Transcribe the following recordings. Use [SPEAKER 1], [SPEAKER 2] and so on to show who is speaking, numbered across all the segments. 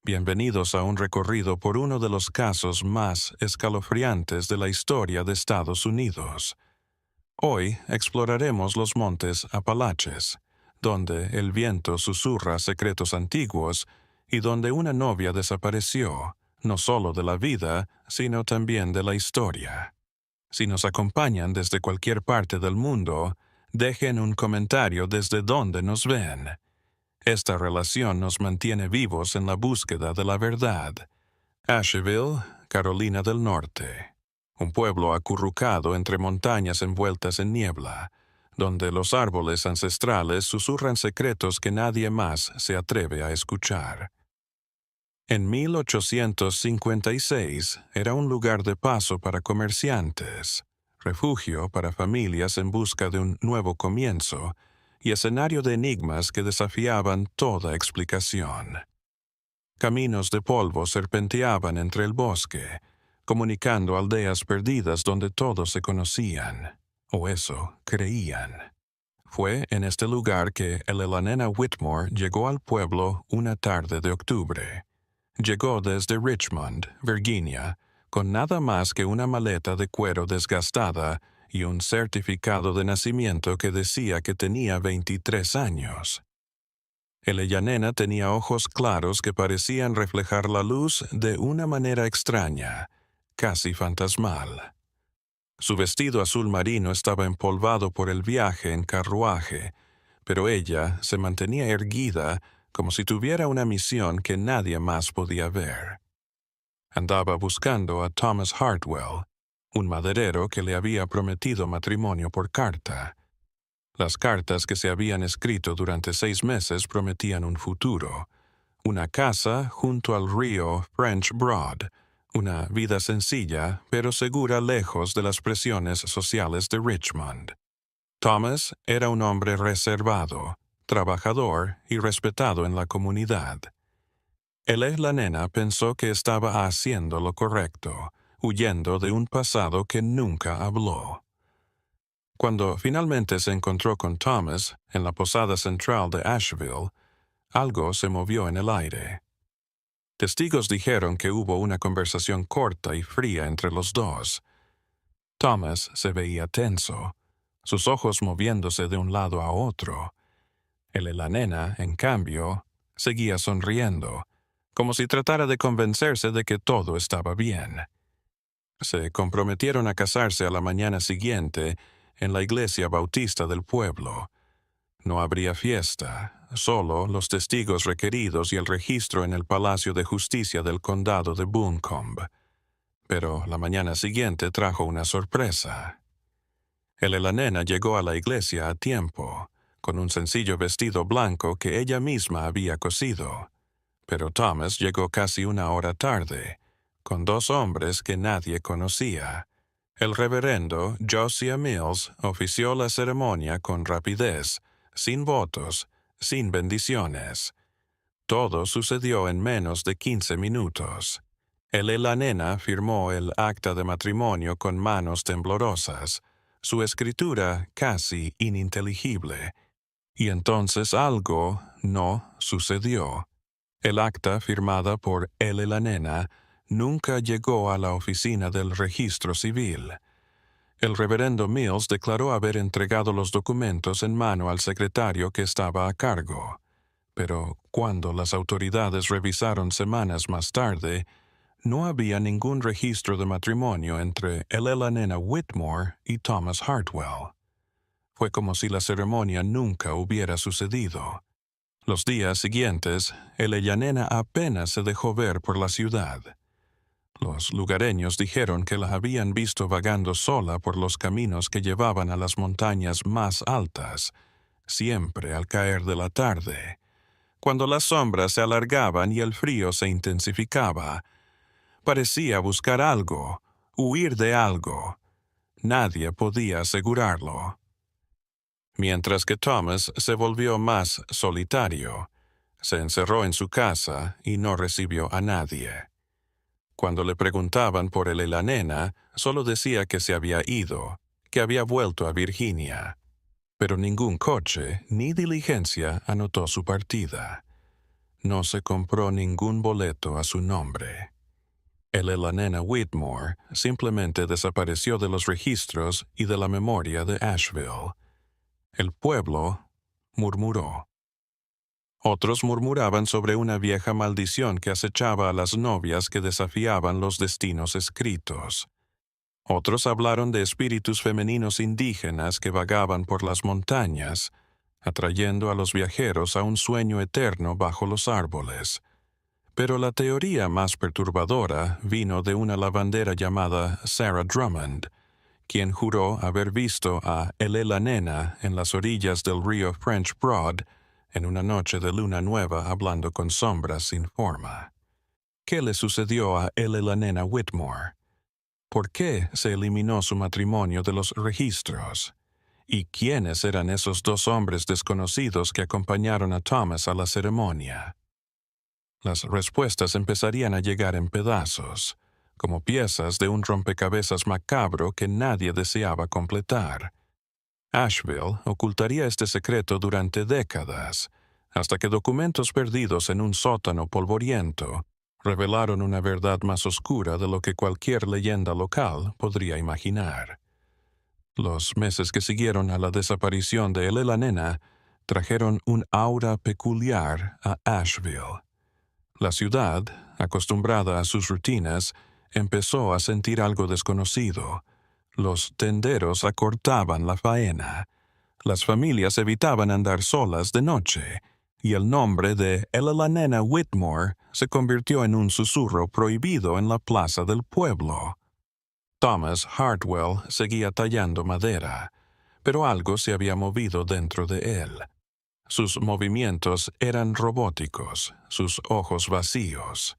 [SPEAKER 1] Bienvenidos a un recorrido por uno de los casos más escalofriantes de la historia de Estados Unidos. Hoy exploraremos los montes Apalaches, donde el viento susurra secretos antiguos y donde una novia desapareció, no solo de la vida, sino también de la historia. Si nos acompañan desde cualquier parte del mundo, dejen un comentario desde donde nos ven. Esta relación nos mantiene vivos en la búsqueda de la verdad. Asheville, Carolina del Norte. Un pueblo acurrucado entre montañas envueltas en niebla, donde los árboles ancestrales susurran secretos que nadie más se atreve a escuchar. En 1856 era un lugar de paso para comerciantes, refugio para familias en busca de un nuevo comienzo, y escenario de enigmas que desafiaban toda explicación. Caminos de polvo serpenteaban entre el bosque, comunicando aldeas perdidas donde todos se conocían, o eso creían. Fue en este lugar que Elanena Whitmore llegó al pueblo una tarde de octubre. Llegó desde Richmond, Virginia, con nada más que una maleta de cuero desgastada y un certificado de nacimiento que decía que tenía 23 años. Elanena tenía ojos claros que parecían reflejar la luz de una manera extraña, casi fantasmal. Su vestido azul marino estaba empolvado por el viaje en carruaje, pero ella se mantenía erguida como si tuviera una misión que nadie más podía ver. Andaba buscando a Thomas Hartwell, un maderero que le había prometido matrimonio por carta. Las cartas que se habían escrito durante 6 meses prometían un futuro, una casa junto al río French Broad, una vida sencilla pero segura lejos de las presiones sociales de Richmond. Thomas era un hombre reservado, trabajador y respetado en la comunidad. Elanena pensó que estaba haciendo lo correcto, huyendo de un pasado que nunca habló. Cuando finalmente se encontró con Thomas en la posada central de Asheville, algo se movió en el aire. Testigos dijeron que hubo una conversación corta y fría entre los dos. Thomas se veía tenso, sus ojos moviéndose de un lado a otro. Elanena, en cambio, seguía sonriendo, como si tratara de convencerse de que todo estaba bien. Se comprometieron a casarse a la mañana siguiente en la iglesia bautista del pueblo. No habría fiesta, solo los testigos requeridos y el registro en el Palacio de Justicia del Condado de Buncombe. Pero la mañana siguiente trajo una sorpresa. Elanena llegó a la iglesia a tiempo, con un sencillo vestido blanco que ella misma había cosido. Pero Thomas llegó casi una hora tarde, con 2 hombres que nadie conocía. El reverendo Josiah Mills ofició la ceremonia con rapidez, sin votos, sin bendiciones. Todo sucedió en menos de 15 minutos. Elanena firmó el acta de matrimonio con manos temblorosas, su escritura casi ininteligible. Y entonces algo no sucedió. El acta firmada por Elanena nunca llegó a la oficina del registro civil. El reverendo Mills declaró haber entregado los documentos en mano al secretario que estaba a cargo. Pero cuando las autoridades revisaron semanas más tarde, no había ningún registro de matrimonio entre Elanena Whitmore y Thomas Hartwell. Fue como si la ceremonia nunca hubiera sucedido. Los días siguientes, Elanena apenas se dejó ver por la ciudad. Los lugareños dijeron que la habían visto vagando sola por los caminos que llevaban a las montañas más altas, siempre al caer de la tarde, cuando las sombras se alargaban y el frío se intensificaba. Parecía buscar algo, huir de algo. Nadie podía asegurarlo. Mientras que Thomas se volvió más solitario, se encerró en su casa y no recibió a nadie. Cuando le preguntaban por Elanena, solo decía que se había ido, que había vuelto a Virginia. Pero ningún coche ni diligencia anotó su partida. no se compró ningún boleto a su nombre. La nena Whitmore simplemente desapareció de los registros y de la memoria de Asheville. El pueblo murmuró. Otros murmuraban sobre una vieja maldición que acechaba a las novias que desafiaban los destinos escritos. Otros hablaron de espíritus femeninos indígenas que vagaban por las montañas, atrayendo a los viajeros a un sueño eterno bajo los árboles. Pero la teoría más perturbadora vino de una lavandera llamada Sarah Drummond, quien juró haber visto a la nena en las orillas del río French Broad en una noche de luna nueva hablando con sombras sin forma. ¿Qué le sucedió a la nena Whitmore? ¿Por qué se eliminó su matrimonio de los registros? ¿Y quiénes eran esos dos hombres desconocidos que acompañaron a Thomas a la ceremonia? Las respuestas empezarían a llegar en pedazos, como piezas de un rompecabezas macabro que nadie deseaba completar. Asheville ocultaría este secreto durante décadas, hasta que documentos perdidos en un sótano polvoriento revelaron una verdad más oscura de lo que cualquier leyenda local podría imaginar. Los meses que siguieron a la desaparición de la nena trajeron un aura peculiar a Asheville. La ciudad, acostumbrada a sus rutinas, empezó a sentir algo desconocido. Los tenderos acortaban la faena. Las familias evitaban andar solas de noche, y el nombre de la nena Whitmore se convirtió en un susurro prohibido en la plaza del pueblo. Thomas Hartwell seguía tallando madera, pero algo se había movido dentro de él. Sus movimientos eran robóticos, sus ojos vacíos.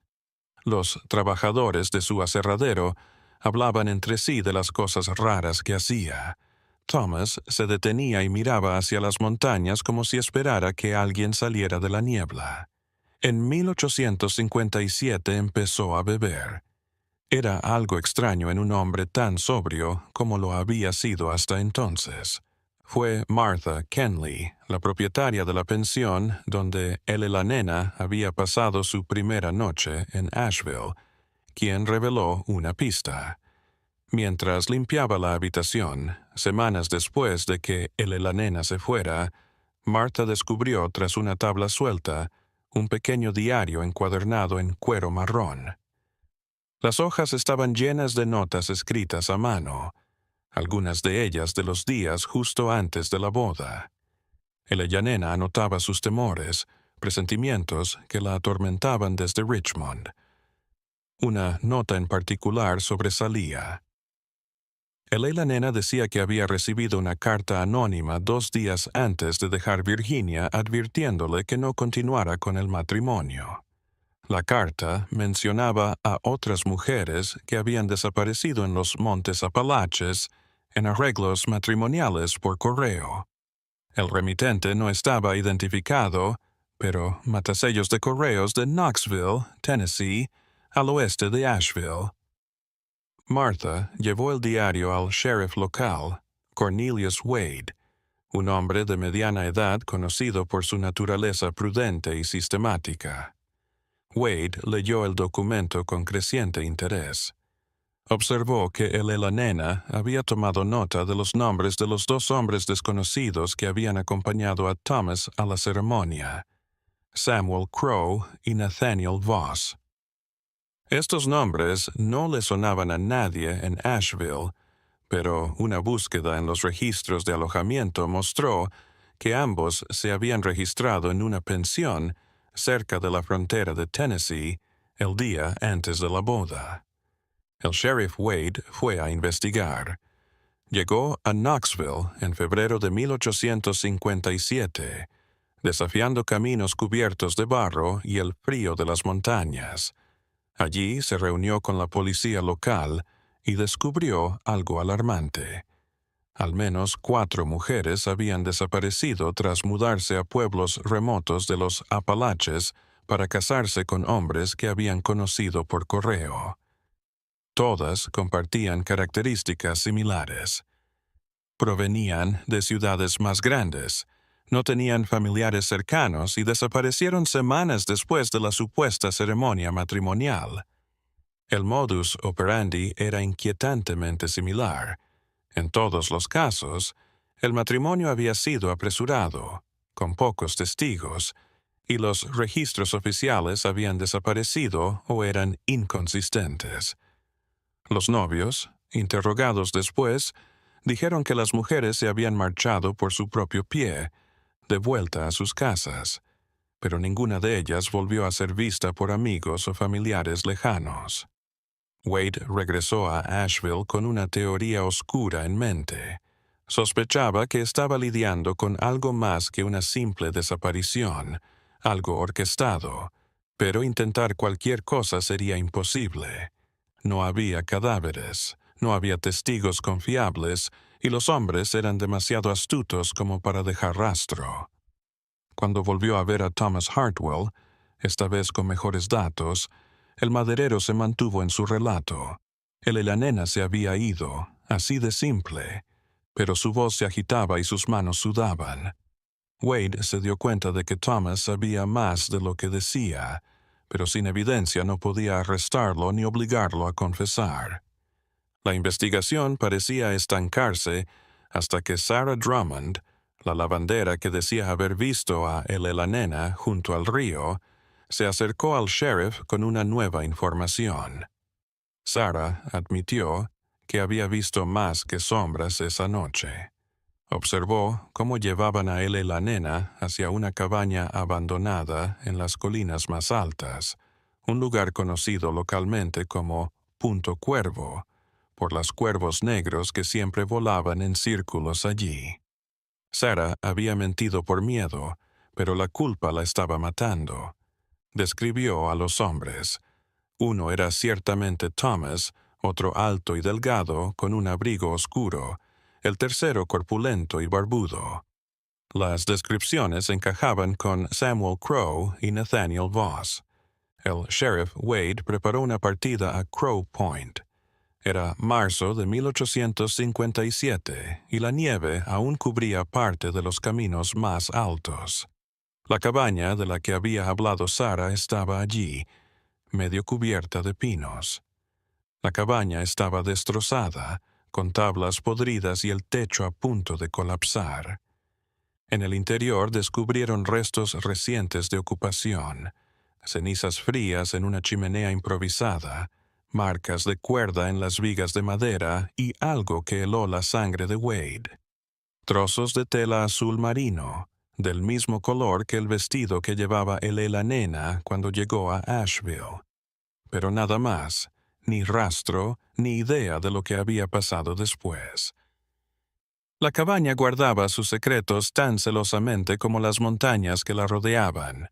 [SPEAKER 1] Los trabajadores de su aserradero hablaban entre sí de las cosas raras que hacía. Thomas se detenía y miraba hacia las montañas como si esperara que alguien saliera de la niebla. En 1857 empezó a beber. Era algo extraño en un hombre tan sobrio como lo había sido hasta entonces. Fue Martha Kenley, la propietaria de la pensión donde la nena había pasado su primera noche en Asheville, quien reveló una pista. Mientras limpiaba la habitación, semanas después de que la nena se fuera, Martha descubrió tras una tabla suelta un pequeño diario encuadernado en cuero marrón. Las hojas estaban llenas de notas escritas a mano, algunas de ellas de los días justo antes de la boda. La nena anotaba sus temores, presentimientos que la atormentaban desde Richmond. Una nota en particular sobresalía. La nena decía que había recibido una carta anónima 2 días antes de dejar Virginia advirtiéndole que no continuara con el matrimonio. La carta mencionaba a otras mujeres que habían desaparecido en los Montes Apalaches en arreglos matrimoniales por correo. El remitente no estaba identificado, pero matasellos de correos de Knoxville, Tennessee, al oeste de Asheville. Martha llevó el diario al sheriff local, Cornelius Wade, un hombre de mediana edad conocido por su naturaleza prudente y sistemática. Wade leyó el documento con creciente interés. Observó que la nena había tomado nota de los nombres de los 2 hombres desconocidos que habían acompañado a Thomas a la ceremonia, Samuel Crowe y Nathaniel Voss. Estos nombres no le sonaban a nadie en Asheville, pero una búsqueda en los registros de alojamiento mostró que ambos se habían registrado en una pensión cerca de la frontera de Tennessee el día antes de la boda. El sheriff Wade fue a investigar. Llegó a Knoxville en febrero de 1857, desafiando caminos cubiertos de barro y el frío de las montañas. Allí se reunió con la policía local y descubrió algo alarmante. Al menos 4 mujeres habían desaparecido tras mudarse a pueblos remotos de los Apalaches para casarse con hombres que habían conocido por correo. Todas compartían características similares. Provenían de ciudades más grandes, No tenían familiares cercanos y desaparecieron semanas después de la supuesta ceremonia matrimonial. El modus operandi era inquietantemente similar. En todos los casos, el matrimonio había sido apresurado, con pocos testigos, y los registros oficiales habían desaparecido o eran inconsistentes. Los novios, interrogados después, dijeron que las mujeres se habían marchado por su propio pie, de vuelta a sus casas, pero ninguna de ellas volvió a ser vista por amigos o familiares lejanos. Wade regresó a Asheville con una teoría oscura en mente. Sospechaba que estaba lidiando con algo más que una simple desaparición, algo orquestado, pero intentar cualquier cosa sería imposible. No había cadáveres, no había testigos confiables, y los hombres eran demasiado astutos como para dejar rastro. Cuando volvió a ver a Thomas Hartwell, esta vez con mejores datos, el maderero se mantuvo en su relato. Él y la nena se había ido, así de simple, pero su voz se agitaba y sus manos sudaban. Wade se dio cuenta de que Thomas sabía más de lo que decía, pero sin evidencia no podía arrestarlo ni obligarlo a confesar. La investigación parecía estancarse hasta que Sarah Drummond, la lavandera que decía haber visto a él y la nena junto al río, se acercó al sheriff con una nueva información. Sarah admitió que había visto más que sombras esa noche. Observó cómo llevaban a él y la nena hacia una cabaña abandonada en las colinas más altas, un lugar conocido localmente como Punto Cuervo, por los cuervos negros que siempre volaban en círculos allí. Sarah había mentido por miedo, pero la culpa la estaba matando. Describió a los hombres. Uno era ciertamente Thomas, otro alto y delgado, con un abrigo oscuro, el tercero corpulento y barbudo. Las descripciones encajaban con Samuel Crow y Nathaniel Voss. El sheriff Wade preparó una partida a Crow Point. Era marzo de 1857 y la nieve aún cubría parte de los caminos más altos. La cabaña de la que había hablado Sarah estaba allí, medio cubierta de pinos. La cabaña estaba destrozada, con tablas podridas y el techo a punto de colapsar. En el interior descubrieron restos recientes de ocupación, cenizas frías en una chimenea improvisada, marcas de cuerda en las vigas de madera y algo que heló la sangre de Wade. Trozos de tela azul marino, del mismo color que el vestido que llevaba él y la nena cuando llegó a Asheville. Pero nada más, ni rastro, ni idea de lo que había pasado después. La cabaña guardaba sus secretos tan celosamente como las montañas que la rodeaban.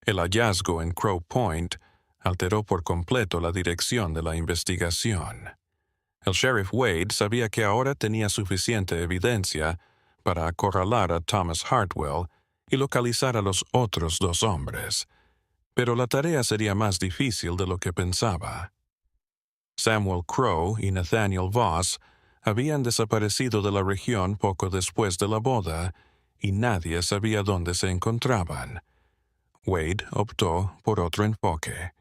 [SPEAKER 1] El hallazgo en Crow Point alteró por completo la dirección de la investigación. El sheriff Wade sabía que ahora tenía suficiente evidencia para acorralar a Thomas Hartwell y localizar a los otros dos hombres, pero la tarea sería más difícil de lo que pensaba. Samuel Crow y Nathaniel Voss habían desaparecido de la región poco después de la boda y nadie sabía dónde se encontraban. Wade optó por otro enfoque.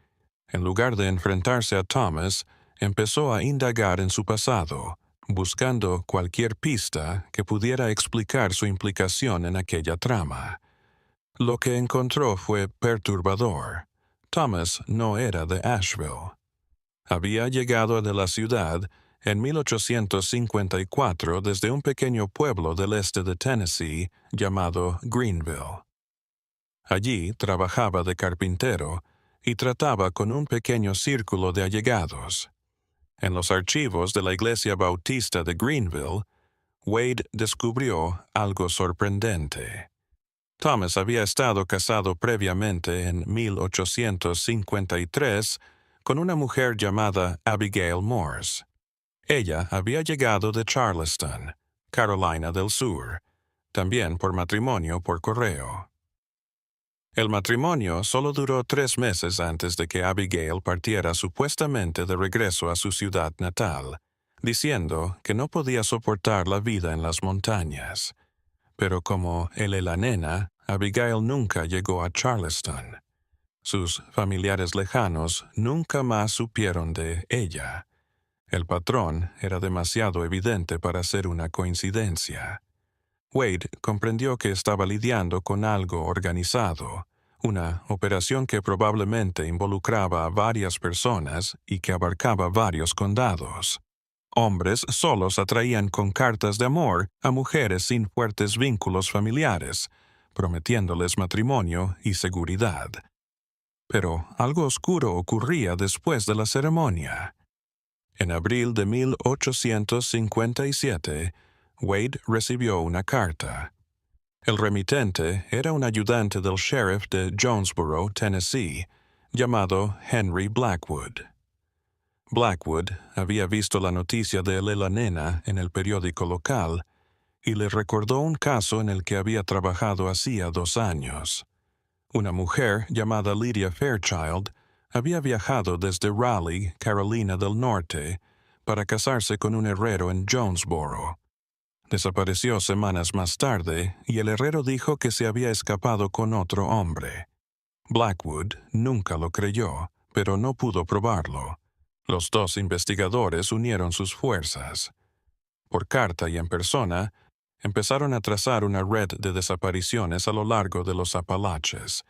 [SPEAKER 1] En lugar de enfrentarse a Thomas, empezó a indagar en su pasado, buscando cualquier pista que pudiera explicar su implicación en aquella trama. Lo que encontró fue perturbador. Thomas no era de Asheville. Había llegado de la ciudad en 1854 desde un pequeño pueblo del este de Tennessee llamado Greenville. Allí trabajaba de carpintero y trataba con un pequeño círculo de allegados. En los archivos de la Iglesia Bautista de Greenville, Wade descubrió algo sorprendente. Thomas había estado casado previamente en 1853 con una mujer llamada Abigail Morse. Ella había llegado de Charleston, Carolina del Sur, también por matrimonio por correo. El matrimonio solo duró 3 meses antes de que Abigail partiera supuestamente de regreso a su ciudad natal, diciendo que no podía soportar la vida en las montañas. Pero como él es la nena, Abigail nunca llegó a Charleston. Sus familiares lejanos nunca más supieron de ella. El patrón era demasiado evidente para ser una coincidencia. Wade comprendió que estaba lidiando con algo organizado, una operación que probablemente involucraba a varias personas y que abarcaba varios condados. Hombres solos atraían con cartas de amor a mujeres sin fuertes vínculos familiares, prometiéndoles matrimonio y seguridad. Pero algo oscuro ocurría después de la ceremonia. En abril de 1857, Wade recibió una carta. El remitente era un ayudante del sheriff de Jonesboro, Tennessee, llamado Henry Blackwood. Blackwood había visto la noticia de la nena en el periódico local y le recordó un caso en el que había trabajado hacía 2 años. Una mujer llamada Lydia Fairchild había viajado desde Raleigh, Carolina del Norte, para casarse con un herrero en Jonesboro. Desapareció semanas más tarde y el herrero dijo que se había escapado con otro hombre. Blackwood nunca lo creyó, pero no pudo probarlo. Los 2 investigadores unieron sus fuerzas. Por carta y en persona, empezaron a trazar una red de desapariciones a lo largo de los Apalaches.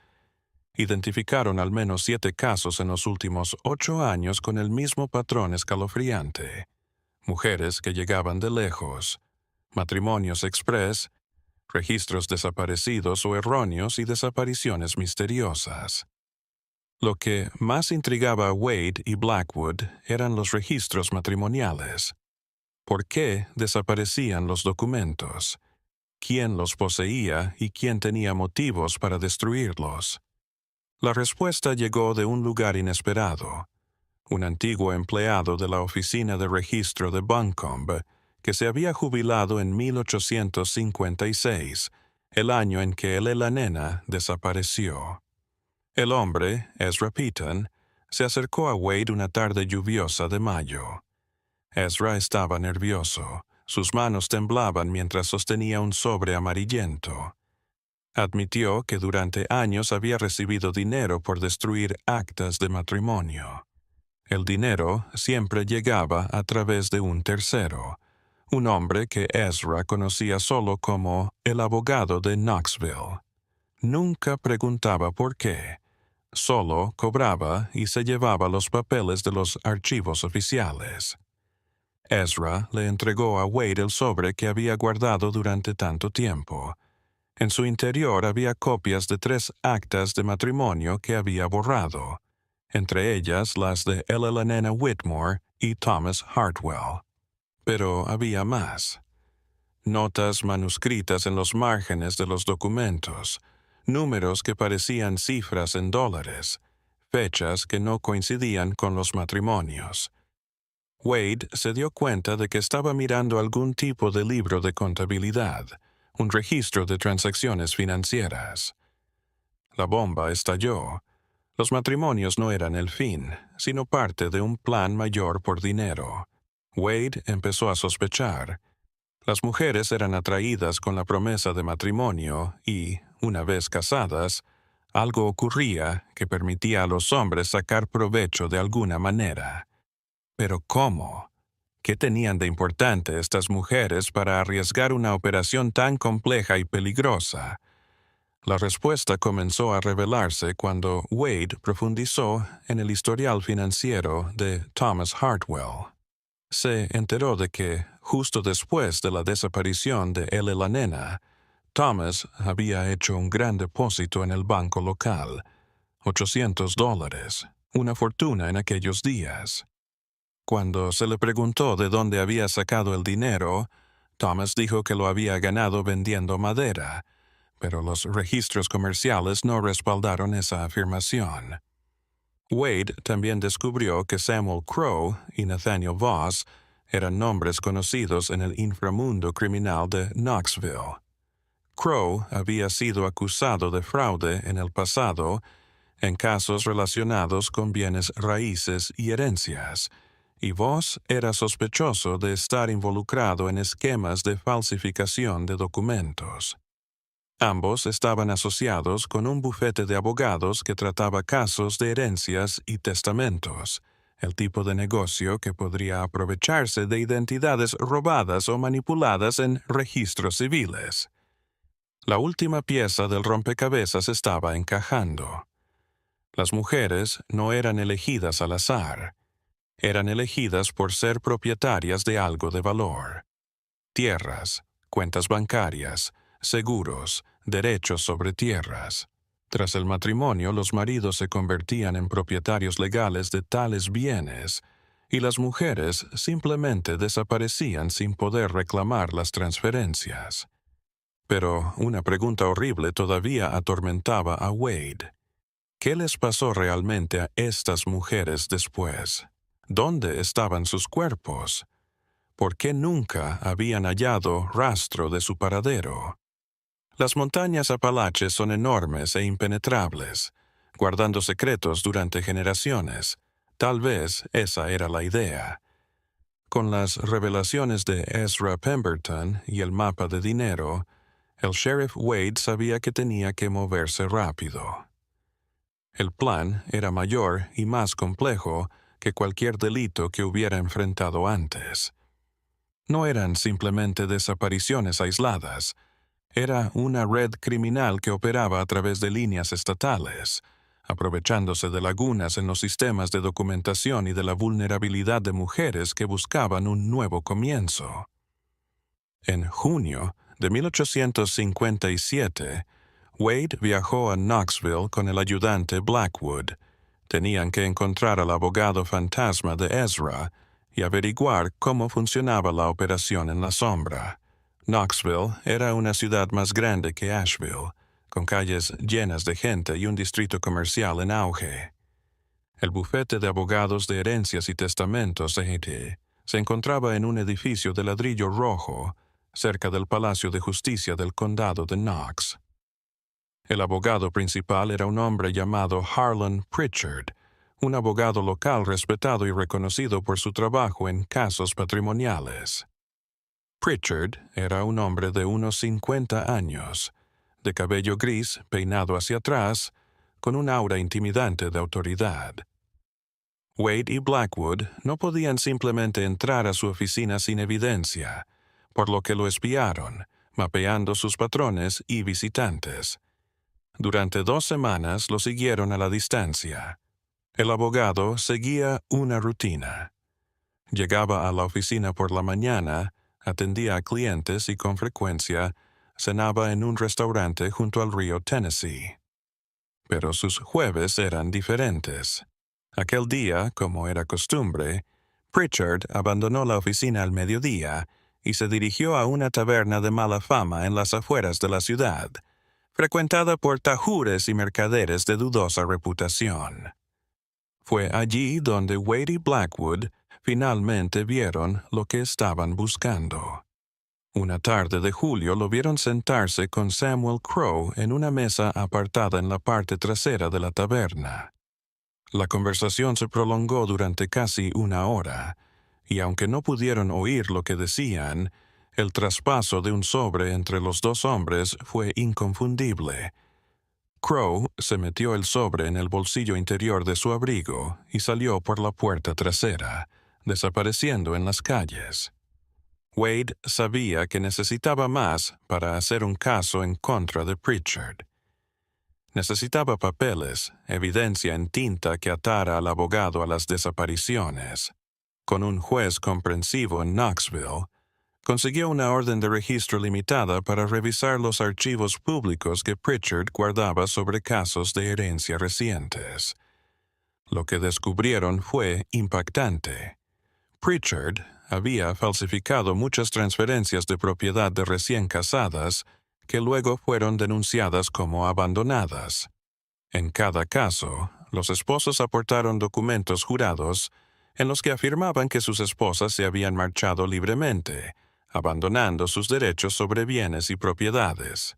[SPEAKER 1] Identificaron al menos 7 casos en los últimos 8 años con el mismo patrón escalofriante. Mujeres que llegaban de lejos, matrimonios express, registros desaparecidos o erróneos y desapariciones misteriosas. Lo que más intrigaba a Wade y Blackwood eran los registros matrimoniales. ¿Por qué desaparecían los documentos? ¿Quién los poseía y quién tenía motivos para destruirlos? La respuesta llegó de un lugar inesperado. Un antiguo empleado de la oficina de registro de Buncombe, que se había jubilado en 1856, el año en que la nena desapareció. El hombre, Ezra Peaton, se acercó a Wade una tarde lluviosa de mayo. Ezra estaba nervioso. Sus manos temblaban mientras sostenía un sobre amarillento. Admitió que durante años había recibido dinero por destruir actas de matrimonio. El dinero siempre llegaba a través de un tercero, un hombre que Ezra conocía solo como el abogado de Knoxville. Nunca preguntaba por qué. Solo cobraba y se llevaba los papeles de los archivos oficiales. Ezra le entregó a Wade el sobre que había guardado durante tanto tiempo. En su interior había copias de 3 actas de matrimonio que había borrado, entre ellas las de la nena Whitmore y Thomas Hartwell. Pero había más. Notas manuscritas en los márgenes de los documentos, números que parecían cifras en dólares, fechas que no coincidían con los matrimonios. Wade se dio cuenta de que estaba mirando algún tipo de libro de contabilidad, un registro de transacciones financieras. La bomba estalló. Los matrimonios no eran el fin, sino parte de un plan mayor por dinero. Wade empezó a sospechar. Las mujeres eran atraídas con la promesa de matrimonio y, una vez casadas, algo ocurría que permitía a los hombres sacar provecho de alguna manera. ¿Pero cómo? ¿Qué tenían de importante estas mujeres para arriesgar una operación tan compleja y peligrosa? La respuesta comenzó a revelarse cuando Wade profundizó en el historial financiero de Thomas Hartwell. Se enteró de que, justo después de la desaparición de la nena, Thomas había hecho un gran depósito en el banco local, $800, una fortuna en aquellos días. Cuando se le preguntó de dónde había sacado el dinero, Thomas dijo que lo había ganado vendiendo madera, pero los registros comerciales no respaldaron esa afirmación. Wade también descubrió que Samuel Crowe y Nathaniel Voss eran nombres conocidos en el inframundo criminal de Knoxville. Crowe había sido acusado de fraude en el pasado en casos relacionados con bienes raíces y herencias, y Voss era sospechoso de estar involucrado en esquemas de falsificación de documentos. Ambos estaban asociados con un bufete de abogados que trataba casos de herencias y testamentos, el tipo de negocio que podría aprovecharse de identidades robadas o manipuladas en registros civiles. La última pieza del rompecabezas estaba encajando. Las mujeres no eran elegidas al azar. Eran elegidas por ser propietarias de algo de valor. Tierras, cuentas bancarias, seguros, derechos sobre tierras. Tras el matrimonio, los maridos se convertían en propietarios legales de tales bienes, y las mujeres simplemente desaparecían sin poder reclamar las transferencias. Pero una pregunta horrible todavía atormentaba a Wade. ¿Qué les pasó realmente a estas mujeres después? ¿Dónde estaban sus cuerpos? ¿Por qué nunca habían hallado rastro de su paradero? Las montañas Apalaches son enormes e impenetrables, guardando secretos durante generaciones. Tal vez esa era la idea. Con las revelaciones de Ezra Pemberton y el mapa de dinero, el sheriff Wade sabía que tenía que moverse rápido. El plan era mayor y más complejo que cualquier delito que hubiera enfrentado antes. No eran simplemente desapariciones aisladas. Era una red criminal que operaba a través de líneas estatales, aprovechándose de lagunas en los sistemas de documentación y de la vulnerabilidad de mujeres que buscaban un nuevo comienzo. En junio de 1857, Wade viajó a Knoxville con el ayudante Blackwood. Tenían que encontrar al abogado fantasma de Ezra y averiguar cómo funcionaba la operación en la sombra. Knoxville era una ciudad más grande que Asheville, con calles llenas de gente y un distrito comercial en auge. El bufete de abogados de herencias y testamentos de se encontraba en un edificio de ladrillo rojo, cerca del Palacio de Justicia del Condado de Knox. El abogado principal era un hombre llamado Harlan Pritchard, un abogado local respetado y reconocido por su trabajo en casos patrimoniales. Pritchard era un hombre de unos 50 años, de cabello gris peinado hacia atrás, con un aura intimidante de autoridad. Wade y Blackwood no podían simplemente entrar a su oficina sin evidencia, por lo que lo espiaron, mapeando sus patrones y visitantes. Durante 2 semanas lo siguieron a la distancia. El abogado seguía una rutina. Llegaba a la oficina por la mañana, atendía a clientes y con frecuencia cenaba en un restaurante junto al río Tennessee. Pero sus jueves eran diferentes. Aquel día, como era costumbre, Pritchard abandonó la oficina al mediodía y se dirigió a una taberna de mala fama en las afueras de la ciudad, frecuentada por tajures y mercaderes de dudosa reputación. Fue allí donde Wade y Blackwood finalmente vieron lo que estaban buscando. Una tarde de julio lo vieron sentarse con Samuel Crowe en una mesa apartada en la parte trasera de la taberna. La conversación se prolongó durante casi 1 hora, y aunque no pudieron oír lo que decían, el traspaso de un sobre entre los 2 hombres fue inconfundible. Crowe se metió el sobre en el bolsillo interior de su abrigo y salió por la puerta trasera, desapareciendo en las calles. Wade sabía que necesitaba más para hacer un caso en contra de Pritchard. Necesitaba papeles, evidencia en tinta que atara al abogado a las desapariciones. Con un juez comprensivo en Knoxville, consiguió una orden de registro limitada para revisar los archivos públicos que Pritchard guardaba sobre casos de herencia recientes. Lo que descubrieron fue impactante. Pritchard había falsificado muchas transferencias de propiedad de recién casadas que luego fueron denunciadas como abandonadas. En cada caso, los esposos aportaron documentos jurados en los que afirmaban que sus esposas se habían marchado libremente, abandonando sus derechos sobre bienes y propiedades.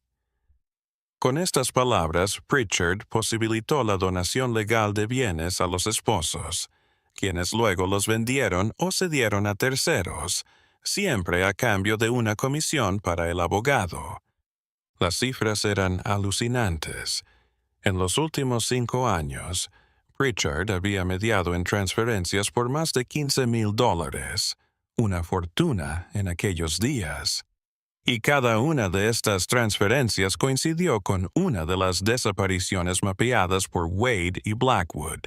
[SPEAKER 1] Con estas palabras, Pritchard posibilitó la donación legal de bienes a los esposos, quienes luego los vendieron o cedieron a terceros, siempre a cambio de una comisión para el abogado. Las cifras eran alucinantes. En los últimos 5 años, Pritchard había mediado en transferencias por más de $15,000, una fortuna en aquellos días. Y cada una de estas transferencias coincidió con una de las desapariciones mapeadas por Wade y Blackwood.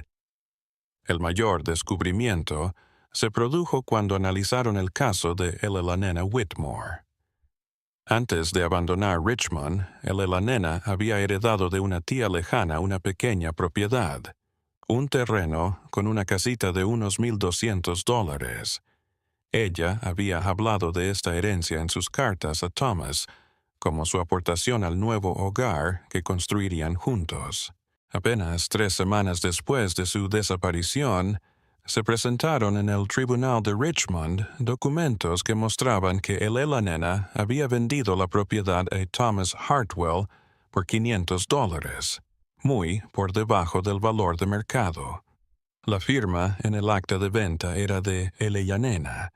[SPEAKER 1] El mayor descubrimiento se produjo cuando analizaron el caso de Elena Whitmore. Antes de abandonar Richmond, Elena había heredado de una tía lejana una pequeña propiedad, un terreno con una casita de unos $1,200. Ella había hablado de esta herencia en sus cartas a Thomas como su aportación al nuevo hogar que construirían juntos. Apenas 3 semanas después de su desaparición, se presentaron en el tribunal de Richmond documentos que mostraban que Elena había vendido la propiedad a Thomas Hartwell por $500, muy por debajo del valor de mercado. La firma en el acta de venta era de Elena,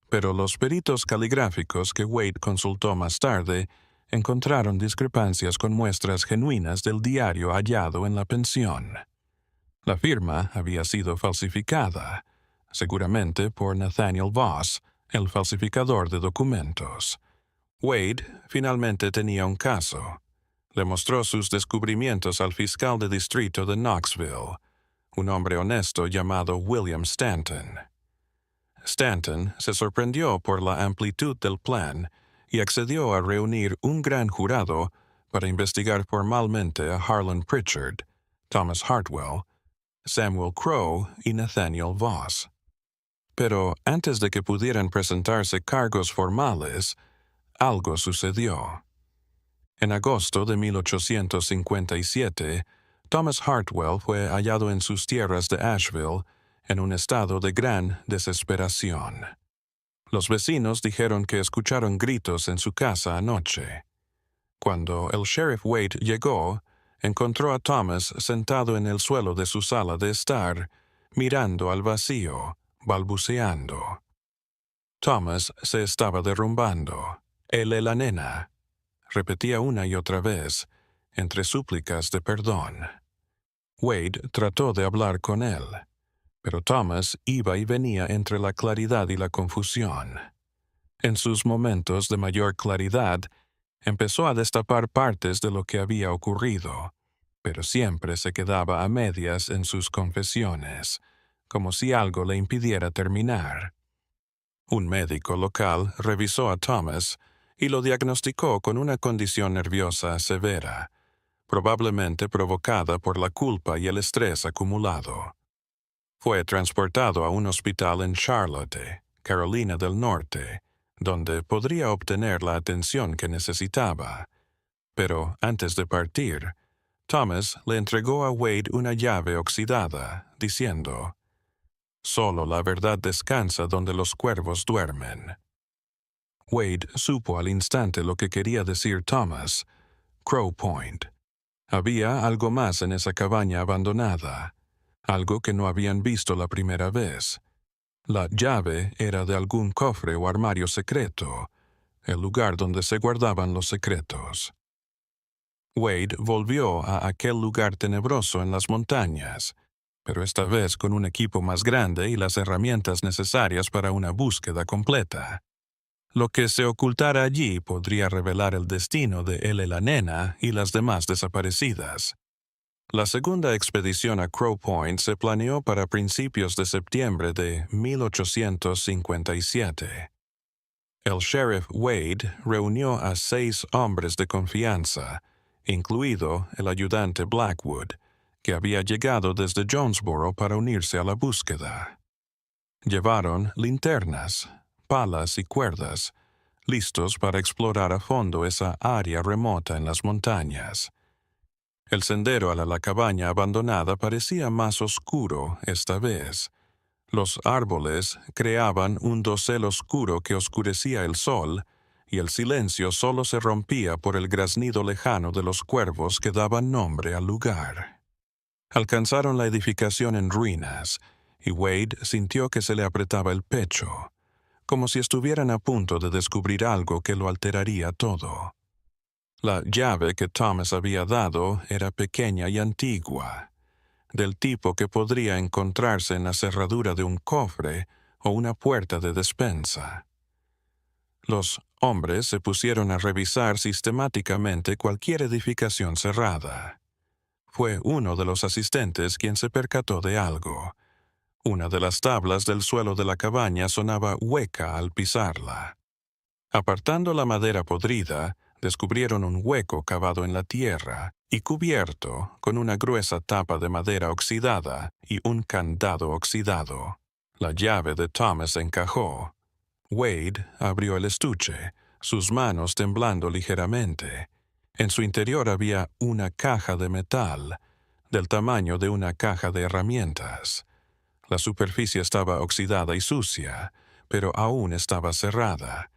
[SPEAKER 1] pero los peritos caligráficos que Wade consultó más tarde encontraron discrepancias con muestras genuinas del diario hallado en la pensión. La firma había sido falsificada, seguramente por Nathaniel Voss, el falsificador de documentos. Wade finalmente tenía un caso. Le mostró sus descubrimientos al fiscal de distrito de Knoxville, un hombre honesto llamado William Stanton. Stanton se sorprendió por la amplitud del plan y accedió a reunir un gran jurado para investigar formalmente a Harlan Pritchard, Thomas Hartwell, Samuel Crowe y Nathaniel Voss. Pero antes de que pudieran presentarse cargos formales, algo sucedió. En agosto de 1857, Thomas Hartwell fue hallado en sus tierras de Asheville en un estado de gran desesperación. Los vecinos dijeron que escucharon gritos en su casa anoche. Cuando el sheriff Wade llegó, encontró a Thomas sentado en el suelo de su sala de estar, mirando al vacío, balbuceando. Thomas se estaba derrumbando. Elena, repetía una y otra vez, entre súplicas de perdón. Wade trató de hablar con él, pero Thomas iba y venía entre la claridad y la confusión. En sus momentos de mayor claridad, empezó a destapar partes de lo que había ocurrido, pero siempre se quedaba a medias en sus confesiones, como si algo le impidiera terminar. Un médico local revisó a Thomas y lo diagnosticó con una condición nerviosa severa, probablemente provocada por la culpa y el estrés acumulado. Fue transportado a un hospital en Charlotte, Carolina del Norte, donde podría obtener la atención que necesitaba. Pero antes de partir, Thomas le entregó a Wade una llave oxidada, diciendo: «Solo la verdad descansa donde los cuervos duermen». Wade supo al instante lo que quería decir Thomas: Crow Point. Había algo más en esa cabaña abandonada, algo que no habían visto la primera vez. La llave era de algún cofre o armario secreto, el lugar donde se guardaban los secretos. Wade volvió a aquel lugar tenebroso en las montañas, pero esta vez con un equipo más grande y las herramientas necesarias para una búsqueda completa. Lo que se ocultara allí podría revelar el destino de Elena y las demás desaparecidas. La segunda expedición a Crow Point se planeó para principios de septiembre de 1857. El sheriff Wade reunió a 6 hombres de confianza, incluido el ayudante Blackwood, que había llegado desde Jonesboro para unirse a la búsqueda. Llevaron linternas, palas y cuerdas, listos para explorar a fondo esa área remota en las montañas. El sendero a la cabaña abandonada parecía más oscuro esta vez. Los árboles creaban un dosel oscuro que oscurecía el sol, y el silencio solo se rompía por el graznido lejano de los cuervos que daban nombre al lugar. Alcanzaron la edificación en ruinas, y Wade sintió que se le apretaba el pecho, como si estuvieran a punto de descubrir algo que lo alteraría todo. La llave que Thomas había dado era pequeña y antigua, del tipo que podría encontrarse en la cerradura de un cofre o una puerta de despensa. Los hombres se pusieron a revisar sistemáticamente cualquier edificación cerrada. Fue uno de los asistentes quien se percató de algo. Una de las tablas del suelo de la cabaña sonaba hueca al pisarla. Apartando la madera podrida, descubrieron un hueco cavado en la tierra y cubierto con una gruesa tapa de madera oxidada y un candado oxidado. La llave de Thomas encajó. Wade abrió el estuche, sus manos temblando ligeramente. En su interior había una caja de metal, del tamaño de una caja de herramientas. La superficie estaba oxidada y sucia, pero aún estaba cerrada.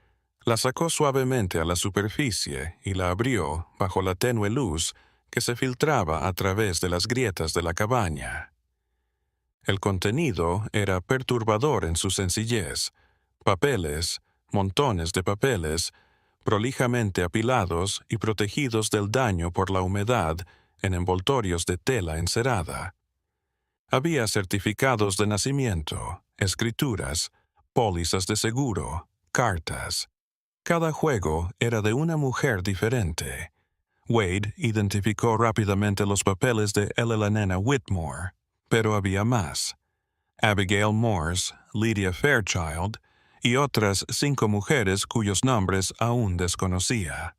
[SPEAKER 1] La sacó suavemente a la superficie y la abrió bajo la tenue luz que se filtraba a través de las grietas de la cabaña. El contenido era perturbador en su sencillez. Papeles, montones de papeles, prolijamente apilados y protegidos del daño por la humedad en envoltorios de tela encerada. Había certificados de nacimiento, escrituras, pólizas de seguro, cartas. Cada juego era de una mujer diferente. Wade identificó rápidamente los papeles de Elena Whitmore, pero había más. Abigail Morse, Lydia Fairchild y otras 5 mujeres cuyos nombres aún desconocía.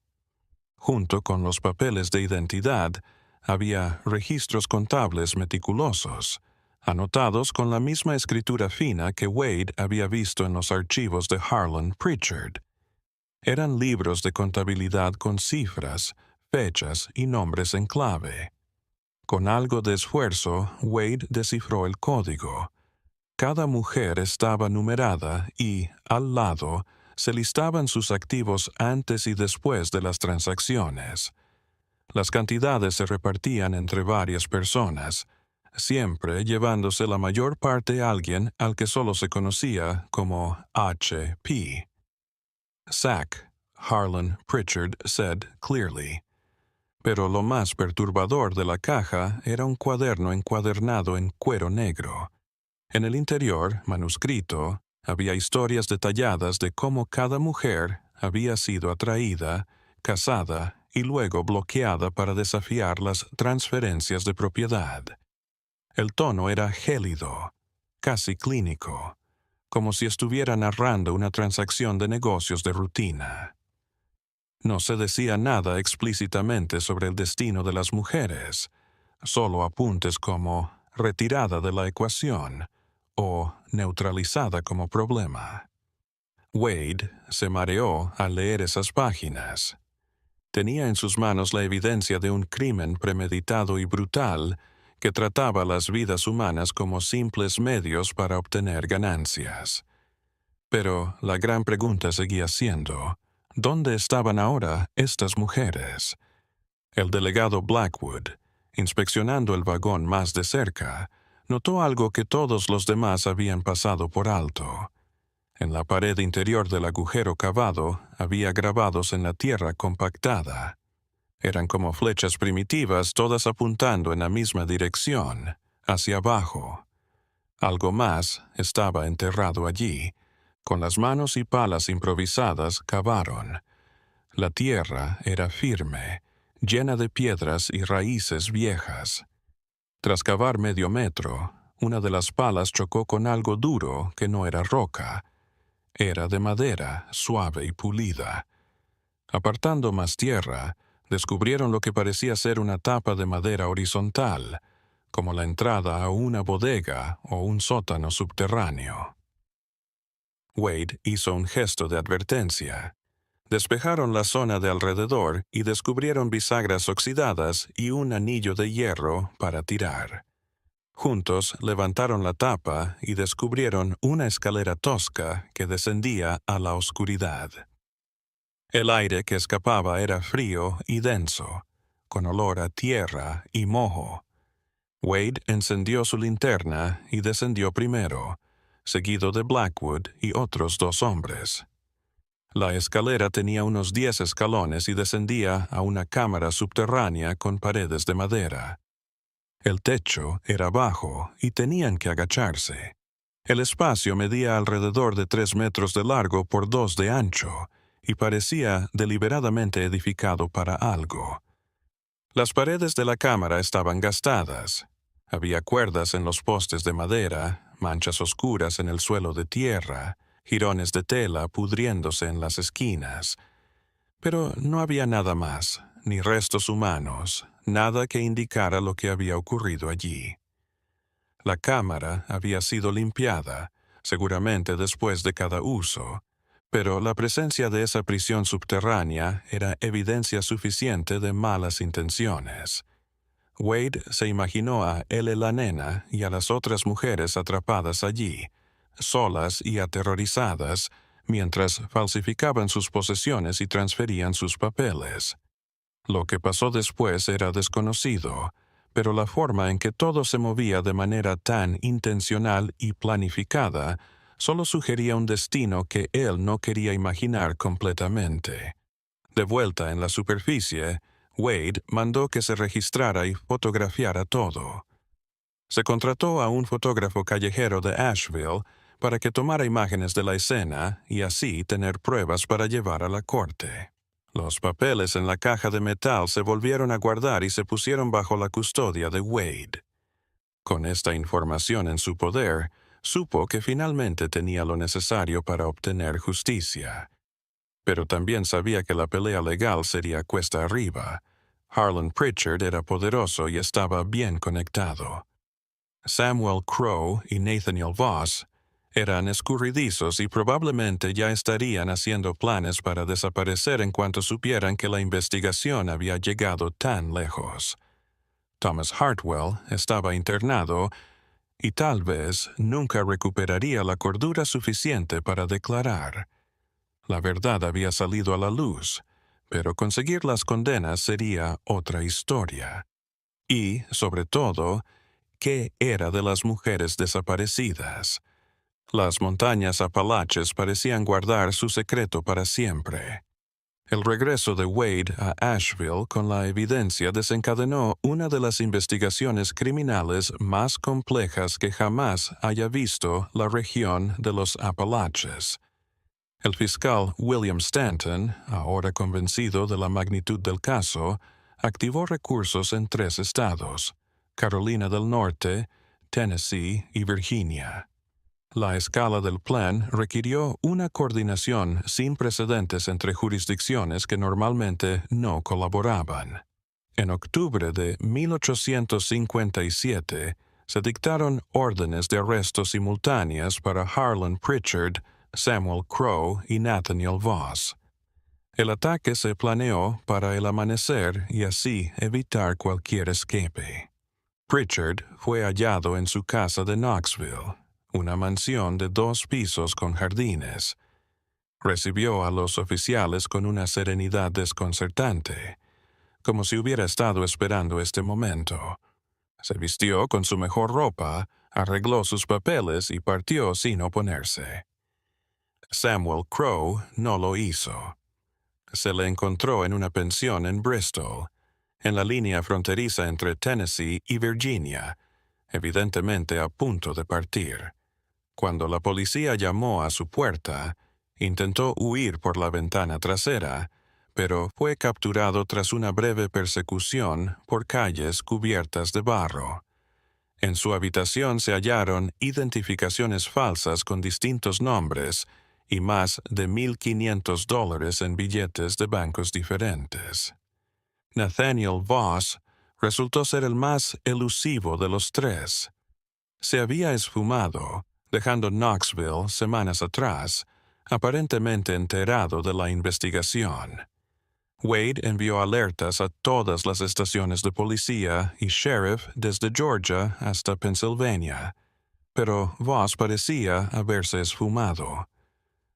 [SPEAKER 1] Junto con los papeles de identidad, había registros contables meticulosos, anotados con la misma escritura fina que Wade había visto en los archivos de Harlan Pritchard. Eran libros de contabilidad con cifras, fechas y nombres en clave. Con algo de esfuerzo, Wade descifró el código. Cada mujer estaba numerada y, al lado, se listaban sus activos antes y después de las transacciones. Las cantidades se repartían entre varias personas, siempre llevándose la mayor parte a alguien al que solo se conocía como H.P. Zach, Harlan Pritchard said clearly. Pero lo más perturbador de la caja era un cuaderno encuadernado en cuero negro. En el interior, manuscrito, había historias detalladas de cómo cada mujer había sido atraída, casada y luego bloqueada para desafiar las transferencias de propiedad. El tono era gélido, casi clínico, como si estuviera narrando una transacción de negocios de rutina. No se decía nada explícitamente sobre el destino de las mujeres, solo apuntes como retirada de la ecuación o neutralizada como problema. Wade se mareó al leer esas páginas. Tenía en sus manos la evidencia de un crimen premeditado y brutal que trataba las vidas humanas como simples medios para obtener ganancias. Pero la gran pregunta seguía siendo, ¿dónde estaban ahora estas mujeres? El delegado Blackwood, inspeccionando el vagón más de cerca, notó algo que todos los demás habían pasado por alto. En la pared interior del agujero cavado había grabados en la tierra compactada. Eran como flechas primitivas, todas apuntando en la misma dirección, hacia abajo. Algo más estaba enterrado allí. Con las manos y palas improvisadas cavaron. La tierra era firme, llena de piedras y raíces viejas. Tras cavar medio metro, una de las palas chocó con algo duro que no era roca. Era de madera, suave y pulida. Apartando más tierra, descubrieron lo que parecía ser una tapa de madera horizontal, como la entrada a una bodega o un sótano subterráneo. Wade hizo un gesto de advertencia. Despejaron la zona de alrededor y descubrieron bisagras oxidadas y un anillo de hierro para tirar. Juntos levantaron la tapa y descubrieron una escalera tosca que descendía a la oscuridad. El aire que escapaba era frío y denso, con olor a tierra y moho. Wade encendió su linterna y descendió primero, seguido de Blackwood y otros 2 hombres. La escalera tenía unos 10 escalones y descendía a una cámara subterránea con paredes de madera. El techo era bajo y tenían que agacharse. El espacio medía alrededor de 3 metros de largo por 2 de ancho y parecía deliberadamente edificado para algo. Las paredes de la cámara estaban gastadas. Había cuerdas en los postes de madera, manchas oscuras en el suelo de tierra, jirones de tela pudriéndose en las esquinas. Pero no había nada más, ni restos humanos, nada que indicara lo que había ocurrido allí. La cámara había sido limpiada, seguramente después de cada uso, pero la presencia de esa prisión subterránea era evidencia suficiente de malas intenciones. Wade se imaginó a Elle la nena y a las otras mujeres atrapadas allí, solas y aterrorizadas, mientras falsificaban sus posesiones y transferían sus papeles. Lo que pasó después era desconocido, pero la forma en que todo se movía de manera tan intencional y planificada solo sugería un destino que él no quería imaginar completamente. De vuelta en la superficie, Wade mandó que se registrara y fotografiara todo. Se contrató a un fotógrafo callejero de Asheville para que tomara imágenes de la escena y así tener pruebas para llevar a la corte. Los papeles en la caja de metal se volvieron a guardar y se pusieron bajo la custodia de Wade. Con esta información en su poder, supo que finalmente tenía lo necesario para obtener justicia. Pero también sabía que la pelea legal sería cuesta arriba. Harlan Pritchard era poderoso y estaba bien conectado. Samuel Crowe y Nathaniel Voss eran escurridizos y probablemente ya estarían haciendo planes para desaparecer en cuanto supieran que la investigación había llegado tan lejos. Thomas Hartwell estaba internado y tal vez nunca recuperaría la cordura suficiente para declarar. La verdad había salido a la luz, pero conseguir las condenas sería otra historia. Y, sobre todo, ¿qué era de las mujeres desaparecidas? Las montañas Apalaches parecían guardar su secreto para siempre. El regreso de Wade a Asheville con la evidencia desencadenó una de las investigaciones criminales más complejas que jamás haya visto la región de los Apalaches. El fiscal William Stanton, ahora convencido de la magnitud del caso, activó recursos en 3 estados: Carolina del Norte, Tennessee y Virginia. La escala del plan requirió una coordinación sin precedentes entre jurisdicciones que normalmente no colaboraban. En octubre de 1857 se dictaron órdenes de arresto simultáneas para Harlan Pritchard, Samuel Crowe y Nathaniel Voss. El ataque se planeó para el amanecer y así evitar cualquier escape. Pritchard fue hallado en su casa de Knoxville, una mansión de 2 pisos con jardines. Recibió a los oficiales con una serenidad desconcertante, como si hubiera estado esperando este momento. Se vistió con su mejor ropa, arregló sus papeles y partió sin oponerse. Samuel Crowe no lo hizo. Se le encontró en una pensión en Bristol, en la línea fronteriza entre Tennessee y Virginia, evidentemente a punto de partir. Cuando la policía llamó a su puerta, intentó huir por la ventana trasera, pero fue capturado tras una breve persecución por calles cubiertas de barro. En su habitación se hallaron identificaciones falsas con distintos nombres y más de $1,500 en billetes de bancos diferentes. Nathaniel Voss resultó ser el más elusivo de los 3. Se había esfumado, dejando Knoxville semanas atrás, aparentemente enterado de la investigación. Wade envió alertas a todas las estaciones de policía y sheriff desde Georgia hasta Pennsylvania, pero Voss parecía haberse esfumado.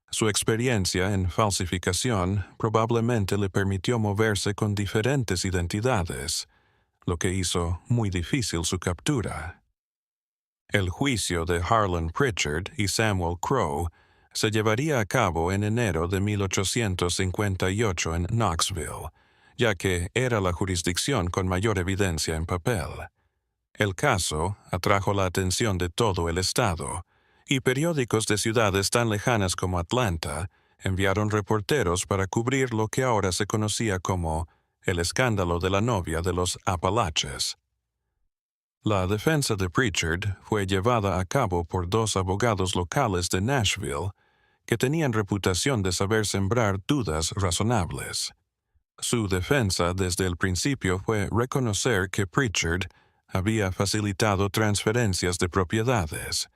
[SPEAKER 1] Su experiencia en falsificación probablemente le permitió moverse con diferentes identidades, lo que hizo muy difícil su captura. El juicio de Harlan Pritchard y Samuel Crowe se llevaría a cabo en enero de 1858 en Knoxville, ya que era la jurisdicción con mayor evidencia en papel. El caso atrajo la atención de todo el estado, y periódicos de ciudades tan lejanas como Atlanta enviaron reporteros para cubrir lo que ahora se conocía como el escándalo de la novia de los Apalaches. La defensa de Pritchard fue llevada a cabo por dos abogados locales de Nashville que tenían reputación de saber sembrar dudas razonables. Su defensa desde el principio fue reconocer que Pritchard había facilitado transferencias de propiedades,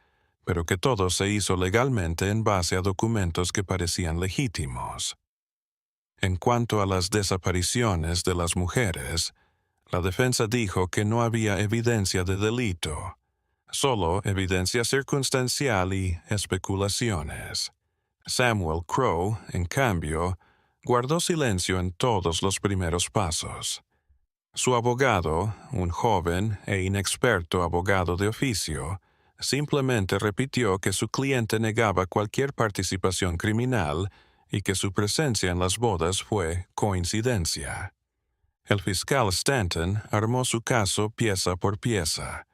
[SPEAKER 1] pero que todo se hizo legalmente en base a documentos que parecían legítimos. En cuanto a las desapariciones de las mujeres, la defensa dijo que no había evidencia de delito, solo evidencia circunstancial y especulaciones. Samuel Crowe, en cambio, guardó silencio en todos los primeros pasos. Su abogado, un joven e inexperto abogado de oficio, simplemente repitió que su cliente negaba cualquier participación criminal y que su presencia en las bodas fue coincidencia. El fiscal Stanton armó su caso pieza por pieza.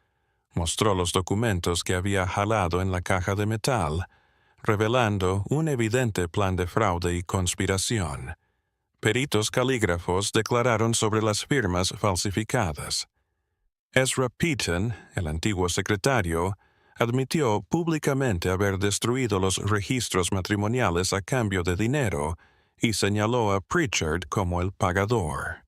[SPEAKER 1] Mostró los documentos que había jalado en la caja de metal, revelando un evidente plan de fraude y conspiración. Peritos calígrafos declararon sobre las firmas falsificadas. Ezra Peyton, el antiguo secretario, admitió públicamente haber destruido los registros matrimoniales a cambio de dinero y señaló a Pritchard como el pagador.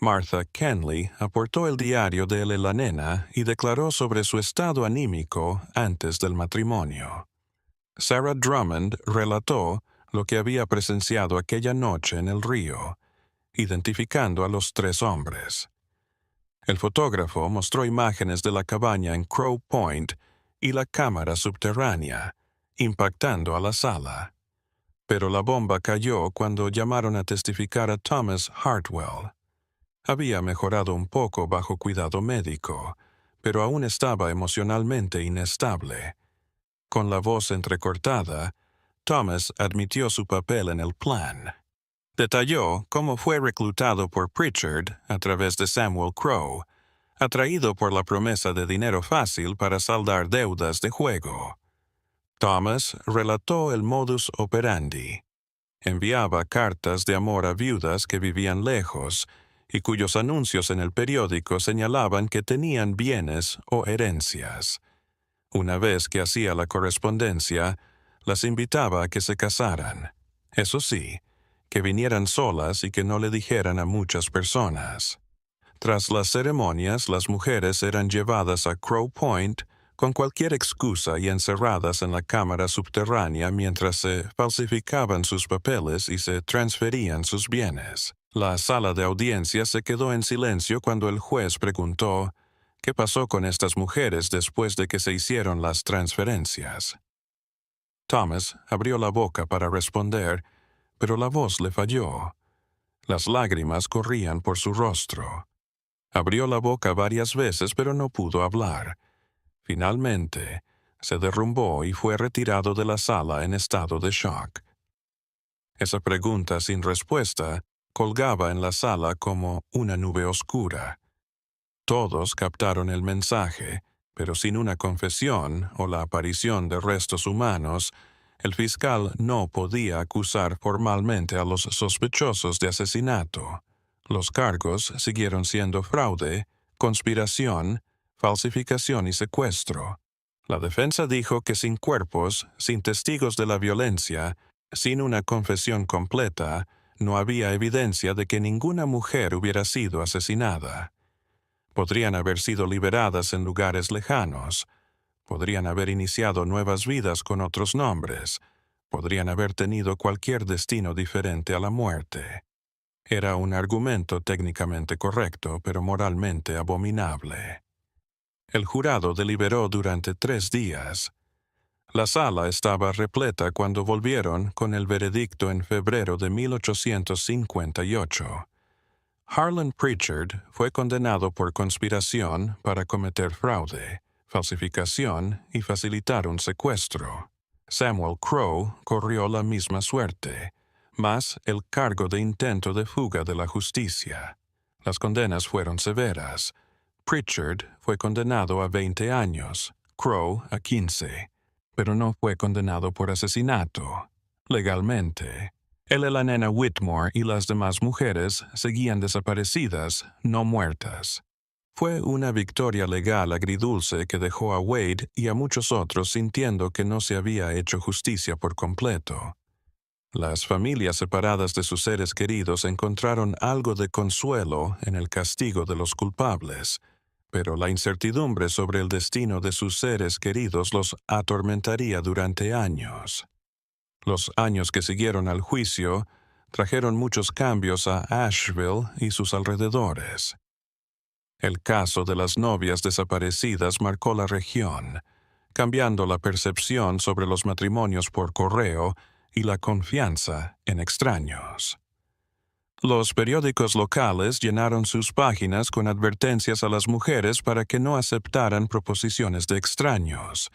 [SPEAKER 1] Martha Kenley aportó el diario de la nena y declaró sobre su estado anímico antes del matrimonio. Sarah Drummond relató lo que había presenciado aquella noche en el río, identificando a los tres hombres. El fotógrafo mostró imágenes de la cabaña en Crow Point y la cámara subterránea, impactando a la sala. Pero la bomba cayó cuando llamaron a testificar a Thomas Hartwell. Había mejorado un poco bajo cuidado médico, pero aún estaba emocionalmente inestable. Con la voz entrecortada, Thomas admitió su papel en el plan. Detalló cómo fue reclutado por Pritchard a través de Samuel Crowe, atraído por la promesa de dinero fácil para saldar deudas de juego. Thomas relató el modus operandi. Enviaba cartas de amor a viudas que vivían lejos y cuyos anuncios en el periódico señalaban que tenían bienes o herencias. Una vez que hacía la correspondencia, las invitaba a que se casaran. Eso sí, que vinieran solas y que no le dijeran a muchas personas. Tras las ceremonias, las mujeres eran llevadas a Crow Point con cualquier excusa y encerradas en la cámara subterránea mientras se falsificaban sus papeles y se transferían sus bienes. La sala de audiencia se quedó en silencio cuando el juez preguntó qué pasó con estas mujeres después de que se hicieron las transferencias. Thomas abrió la boca para responder, pero la voz le falló. Las lágrimas corrían por su rostro. Abrió la boca varias veces, pero no pudo hablar. Finalmente, se derrumbó y fue retirado de la sala en estado de shock. Esa pregunta sin respuesta colgaba en la sala como una nube oscura. Todos captaron el mensaje, pero sin una confesión o la aparición de restos humanos, el fiscal no podía acusar formalmente a los sospechosos de asesinato. Los cargos siguieron siendo fraude, conspiración, falsificación y secuestro. La defensa dijo que sin cuerpos, sin testigos de la violencia, sin una confesión completa, no había evidencia de que ninguna mujer hubiera sido asesinada. Podrían haber sido liberadas en lugares lejanos, podrían haber iniciado nuevas vidas con otros nombres, podrían haber tenido cualquier destino diferente a la muerte. Era un argumento técnicamente correcto, pero moralmente abominable. El jurado deliberó durante 3 días. La sala estaba repleta cuando volvieron con el veredicto en febrero de 1858. Harlan Pritchard fue condenado por conspiración para cometer fraude, falsificación y facilitar un secuestro. Samuel Crowe corrió la misma suerte, más el cargo de intento de fuga de la justicia. Las condenas fueron severas. Pritchard fue condenado a 20 años, Crowe a 15, pero no fue condenado por asesinato. Legalmente, él y la nena Whitmore y las demás mujeres seguían desaparecidas, no muertas. Fue una victoria legal agridulce que dejó a Wade y a muchos otros sintiendo que no se había hecho justicia por completo. Las familias separadas de sus seres queridos encontraron algo de consuelo en el castigo de los culpables, pero la incertidumbre sobre el destino de sus seres queridos los atormentaría durante años. Los años que siguieron al juicio trajeron muchos cambios a Asheville y sus alrededores. El caso de las novias desaparecidas marcó la región, cambiando la percepción sobre los matrimonios por correo y la confianza en extraños. Los periódicos locales llenaron sus páginas con advertencias a las mujeres para que no aceptaran proposiciones de extraños,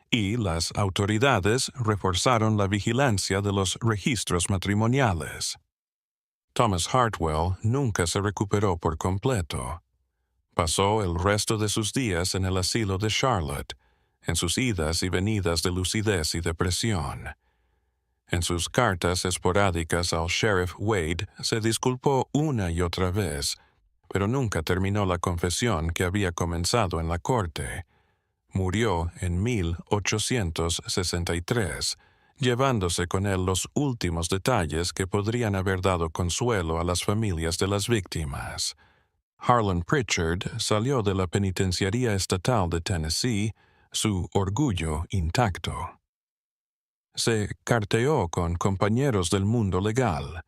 [SPEAKER 1] y las autoridades reforzaron la vigilancia de los registros matrimoniales. Thomas Hartwell nunca se recuperó por completo. Pasó el resto de sus días en el asilo de Charlotte, en sus idas y venidas de lucidez y depresión. En sus cartas esporádicas al sheriff Wade se disculpó una y otra vez, pero nunca terminó la confesión que había comenzado en la corte. Murió en 1863, llevándose con él los últimos detalles que podrían haber dado consuelo a las familias de las víctimas. Harlan Pritchard salió de la penitenciaría estatal de Tennessee, su orgullo intacto. Se carteó con compañeros del mundo legal,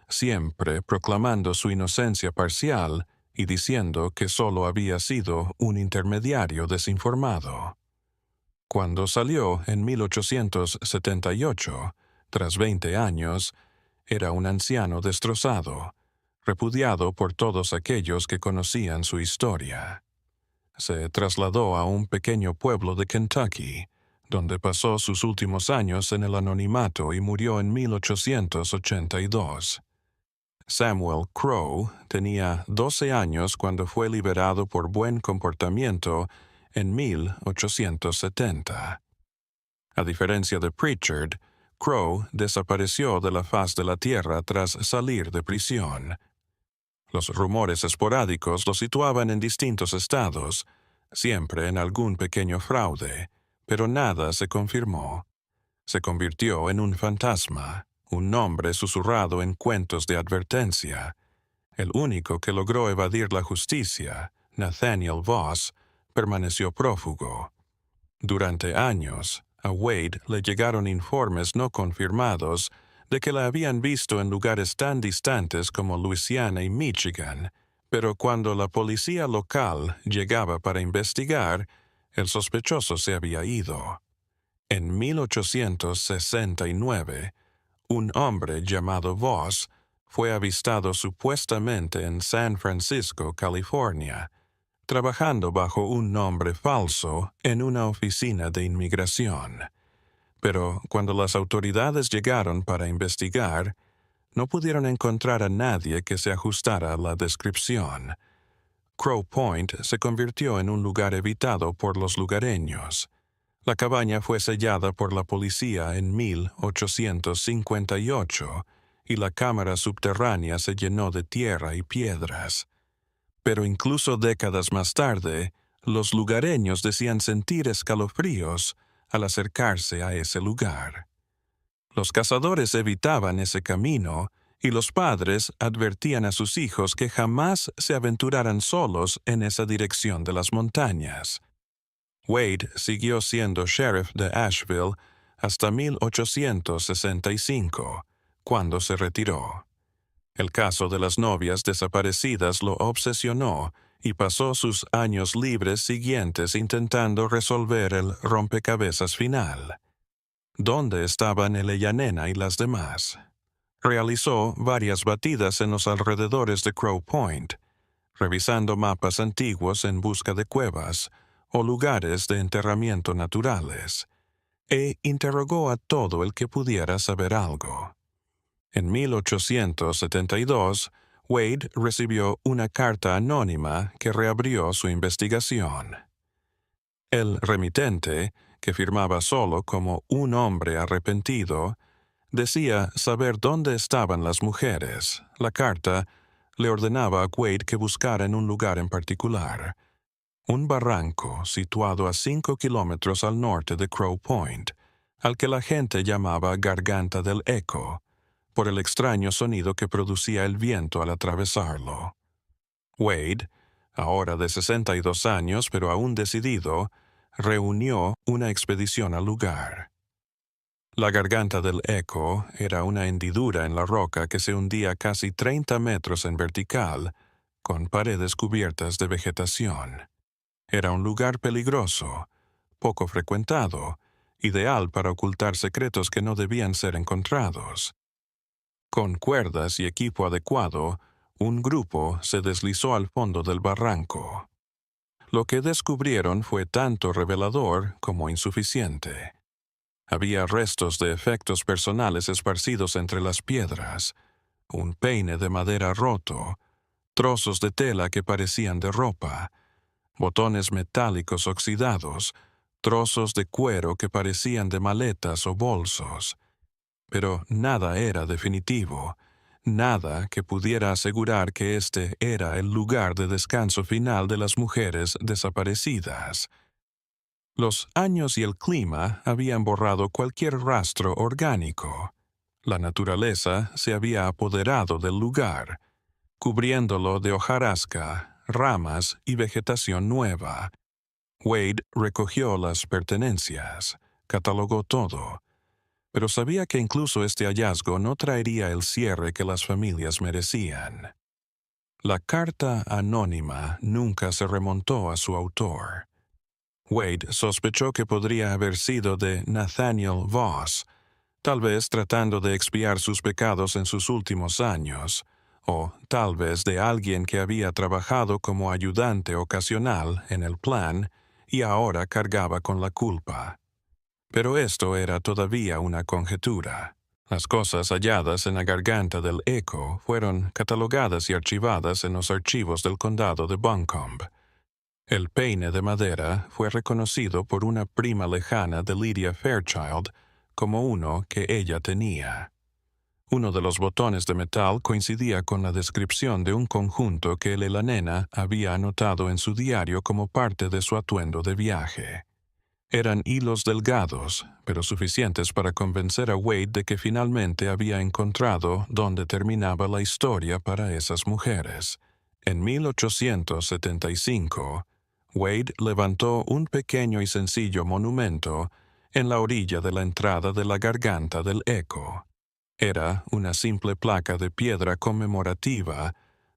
[SPEAKER 1] siempre proclamando su inocencia parcial y diciendo que solo había sido un intermediario desinformado. Cuando salió en 1878, tras 20 años, era un anciano destrozado, repudiado por todos aquellos que conocían su historia. Se trasladó a un pequeño pueblo de Kentucky, donde pasó sus últimos años en el anonimato y murió en 1882. Samuel Crowe tenía 12 años cuando fue liberado por buen comportamiento en 1870. A diferencia de Pritchard, Crowe desapareció de la faz de la tierra tras salir de prisión. Los rumores esporádicos lo situaban en distintos estados, siempre en algún pequeño fraude, pero nada se confirmó. Se convirtió en un fantasma, un nombre susurrado en cuentos de advertencia. El único que logró evadir la justicia, Nathaniel Voss, permaneció prófugo. Durante años, a Wade le llegaron informes no confirmados de que la habían visto en lugares tan distantes como Luisiana y Michigan, pero cuando la policía local llegaba para investigar, el sospechoso se había ido. En 1869, un hombre llamado Voss fue avistado supuestamente en San Francisco, California, trabajando bajo un nombre falso en una oficina de inmigración. Pero cuando las autoridades llegaron para investigar, no pudieron encontrar a nadie que se ajustara a la descripción. Crow Point se convirtió en un lugar evitado por los lugareños. La cabaña fue sellada por la policía en 1858 y la cámara subterránea se llenó de tierra y piedras. Pero incluso décadas más tarde, los lugareños decían sentir escalofríos al acercarse a ese lugar. Los cazadores evitaban ese camino y los padres advertían a sus hijos que jamás se aventuraran solos en esa dirección de las montañas. Wade siguió siendo sheriff de Asheville hasta 1865, cuando se retiró. El caso de las novias desaparecidas lo obsesionó y pasó sus años libres siguientes intentando resolver el rompecabezas final. ¿Dónde estaban Eleyanena y las demás? Realizó varias batidas en los alrededores de Crow Point, revisando mapas antiguos en busca de cuevas o lugares de enterramiento naturales, e interrogó a todo el que pudiera saber algo. En 1872, Wade recibió una carta anónima que reabrió su investigación. El remitente, que firmaba solo como un hombre arrepentido, decía saber dónde estaban las mujeres. La carta le ordenaba a Wade que buscara en un lugar en particular, un barranco situado a 5 kilómetros al norte de Crow Point, al que la gente llamaba Garganta del Eco, por el extraño sonido que producía el viento al atravesarlo. Wade, ahora de 62 años pero aún decidido, reunió una expedición al lugar. La Garganta del Eco era una hendidura en la roca que se hundía casi 30 metros en vertical, con paredes cubiertas de vegetación. Era un lugar peligroso, poco frecuentado, ideal para ocultar secretos que no debían ser encontrados. Con cuerdas y equipo adecuado, un grupo se deslizó al fondo del barranco. Lo que descubrieron fue tanto revelador como insuficiente. Había restos de efectos personales esparcidos entre las piedras, un peine de madera roto, trozos de tela que parecían de ropa, botones metálicos oxidados, trozos de cuero que parecían de maletas o bolsos. Pero nada era definitivo, nada que pudiera asegurar que este era el lugar de descanso final de las mujeres desaparecidas. Los años y el clima habían borrado cualquier rastro orgánico. La naturaleza se había apoderado del lugar, cubriéndolo de hojarasca, ramas y vegetación nueva. Wade recogió las pertenencias, catalogó todo, pero sabía que incluso este hallazgo no traería el cierre que las familias merecían. La carta anónima nunca se remontó a su autor. Wade sospechó que podría haber sido de Nathaniel Voss, tal vez tratando de expiar sus pecados en sus últimos años, o tal vez de alguien que había trabajado como ayudante ocasional en el plan y ahora cargaba con la culpa. Pero esto era todavía una conjetura. Las cosas halladas en la Garganta del Eco fueron catalogadas y archivadas en los archivos del condado de Buncombe. El peine de madera fue reconocido por una prima lejana de Lydia Fairchild como uno que ella tenía. Uno de los botones de metal coincidía con la descripción de un conjunto que la nena había anotado en su diario como parte de su atuendo de viaje. Eran hilos delgados, pero suficientes para convencer a Wade de que finalmente había encontrado dónde terminaba la historia para esas mujeres. En 1875, Wade levantó un pequeño y sencillo monumento en la orilla de la entrada de la Garganta del Eco. Era una simple placa de piedra conmemorativa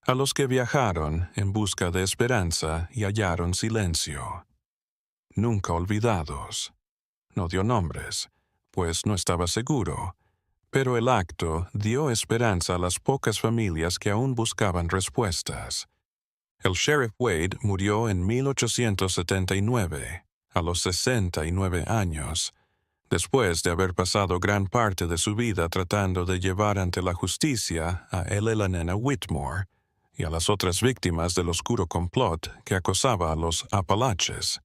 [SPEAKER 1] a los que viajaron en busca de esperanza y hallaron silencio. Nunca olvidados. No dio nombres, pues no estaba seguro, pero el acto dio esperanza a las pocas familias que aún buscaban respuestas. El sheriff Wade murió en 1879, a los 69 años, después de haber pasado gran parte de su vida tratando de llevar ante la justicia a la nena Whitmore y a las otras víctimas del oscuro complot que acosaba a los Apalaches.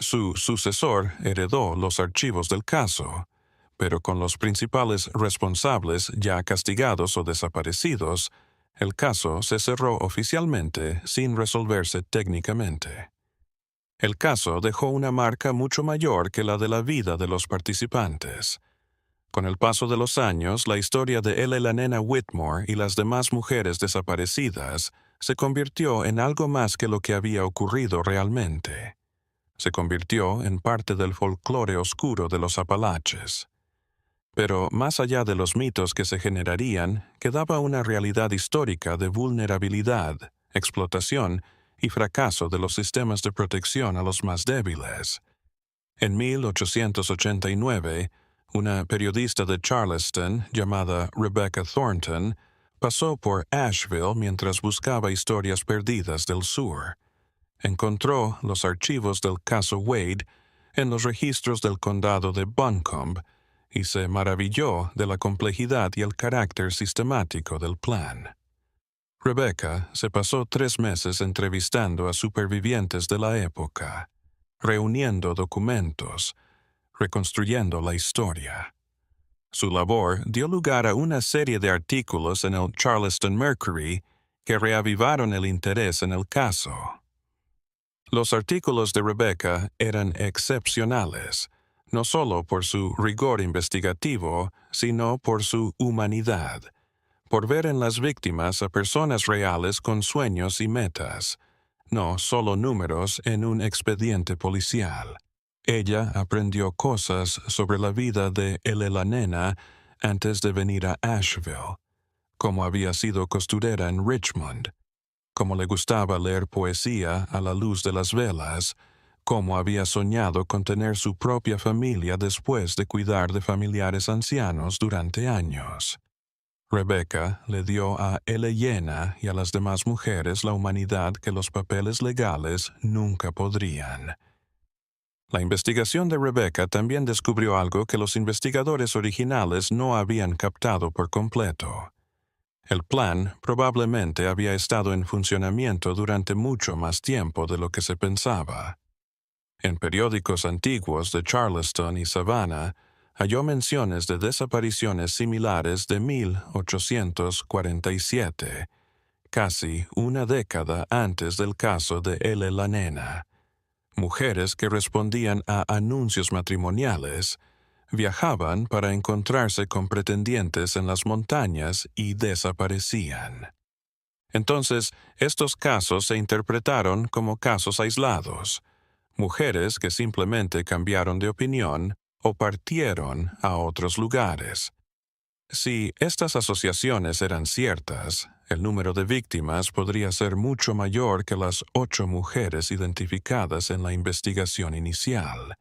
[SPEAKER 1] Su sucesor heredó los archivos del caso, pero con los principales responsables ya castigados o desaparecidos, el caso se cerró oficialmente sin resolverse técnicamente. El caso dejó una marca mucho mayor que la de la vida de los participantes. Con el paso de los años, la historia de la nena Whitmore y las demás mujeres desaparecidas se convirtió en algo más que lo que había ocurrido realmente. Se convirtió en parte del folclore oscuro de los Apalaches. Pero más allá de los mitos que se generarían, quedaba una realidad histórica de vulnerabilidad, explotación y fracaso de los sistemas de protección a los más débiles. En 1889, Una periodista de Charleston llamada Rebecca Thornton pasó por Asheville mientras buscaba historias perdidas del sur. Encontró los archivos del caso Wade en los registros del condado de Buncombe y se maravilló de la complejidad y el carácter sistemático del plan. Rebecca se pasó 3 meses entrevistando a supervivientes de la época, reuniendo documentos, reconstruyendo la historia. Su labor dio lugar a una serie de artículos en el Charleston Mercury que reavivaron el interés en el caso. Los artículos de Rebecca eran excepcionales, no solo por su rigor investigativo, sino por su humanidad, por ver en las víctimas a personas reales con sueños y metas, no solo números en un expediente policial. Ella aprendió cosas sobre la vida de Elela Nena antes de venir a Asheville, cómo había sido costurera en Richmond, cómo le gustaba leer poesía a la luz de las velas, cómo había soñado con tener su propia familia después de cuidar de familiares ancianos durante años. Rebecca le dio a Elena y a las demás mujeres la humanidad que los papeles legales nunca podrían. La investigación de Rebecca también descubrió algo que los investigadores originales no habían captado por completo. El plan probablemente había estado en funcionamiento durante mucho más tiempo de lo que se pensaba. En periódicos antiguos de Charleston y Savannah, halló menciones de desapariciones similares de 1847, casi una década antes del caso de Elela Nena. Mujeres que respondían a anuncios matrimoniales viajaban para encontrarse con pretendientes en las montañas y desaparecían. Entonces, estos casos se interpretaron como casos aislados, mujeres que simplemente cambiaron de opinión o partieron a otros lugares. Si estas asociaciones eran ciertas, el número de víctimas podría ser mucho mayor que las 8 mujeres identificadas en la investigación inicial.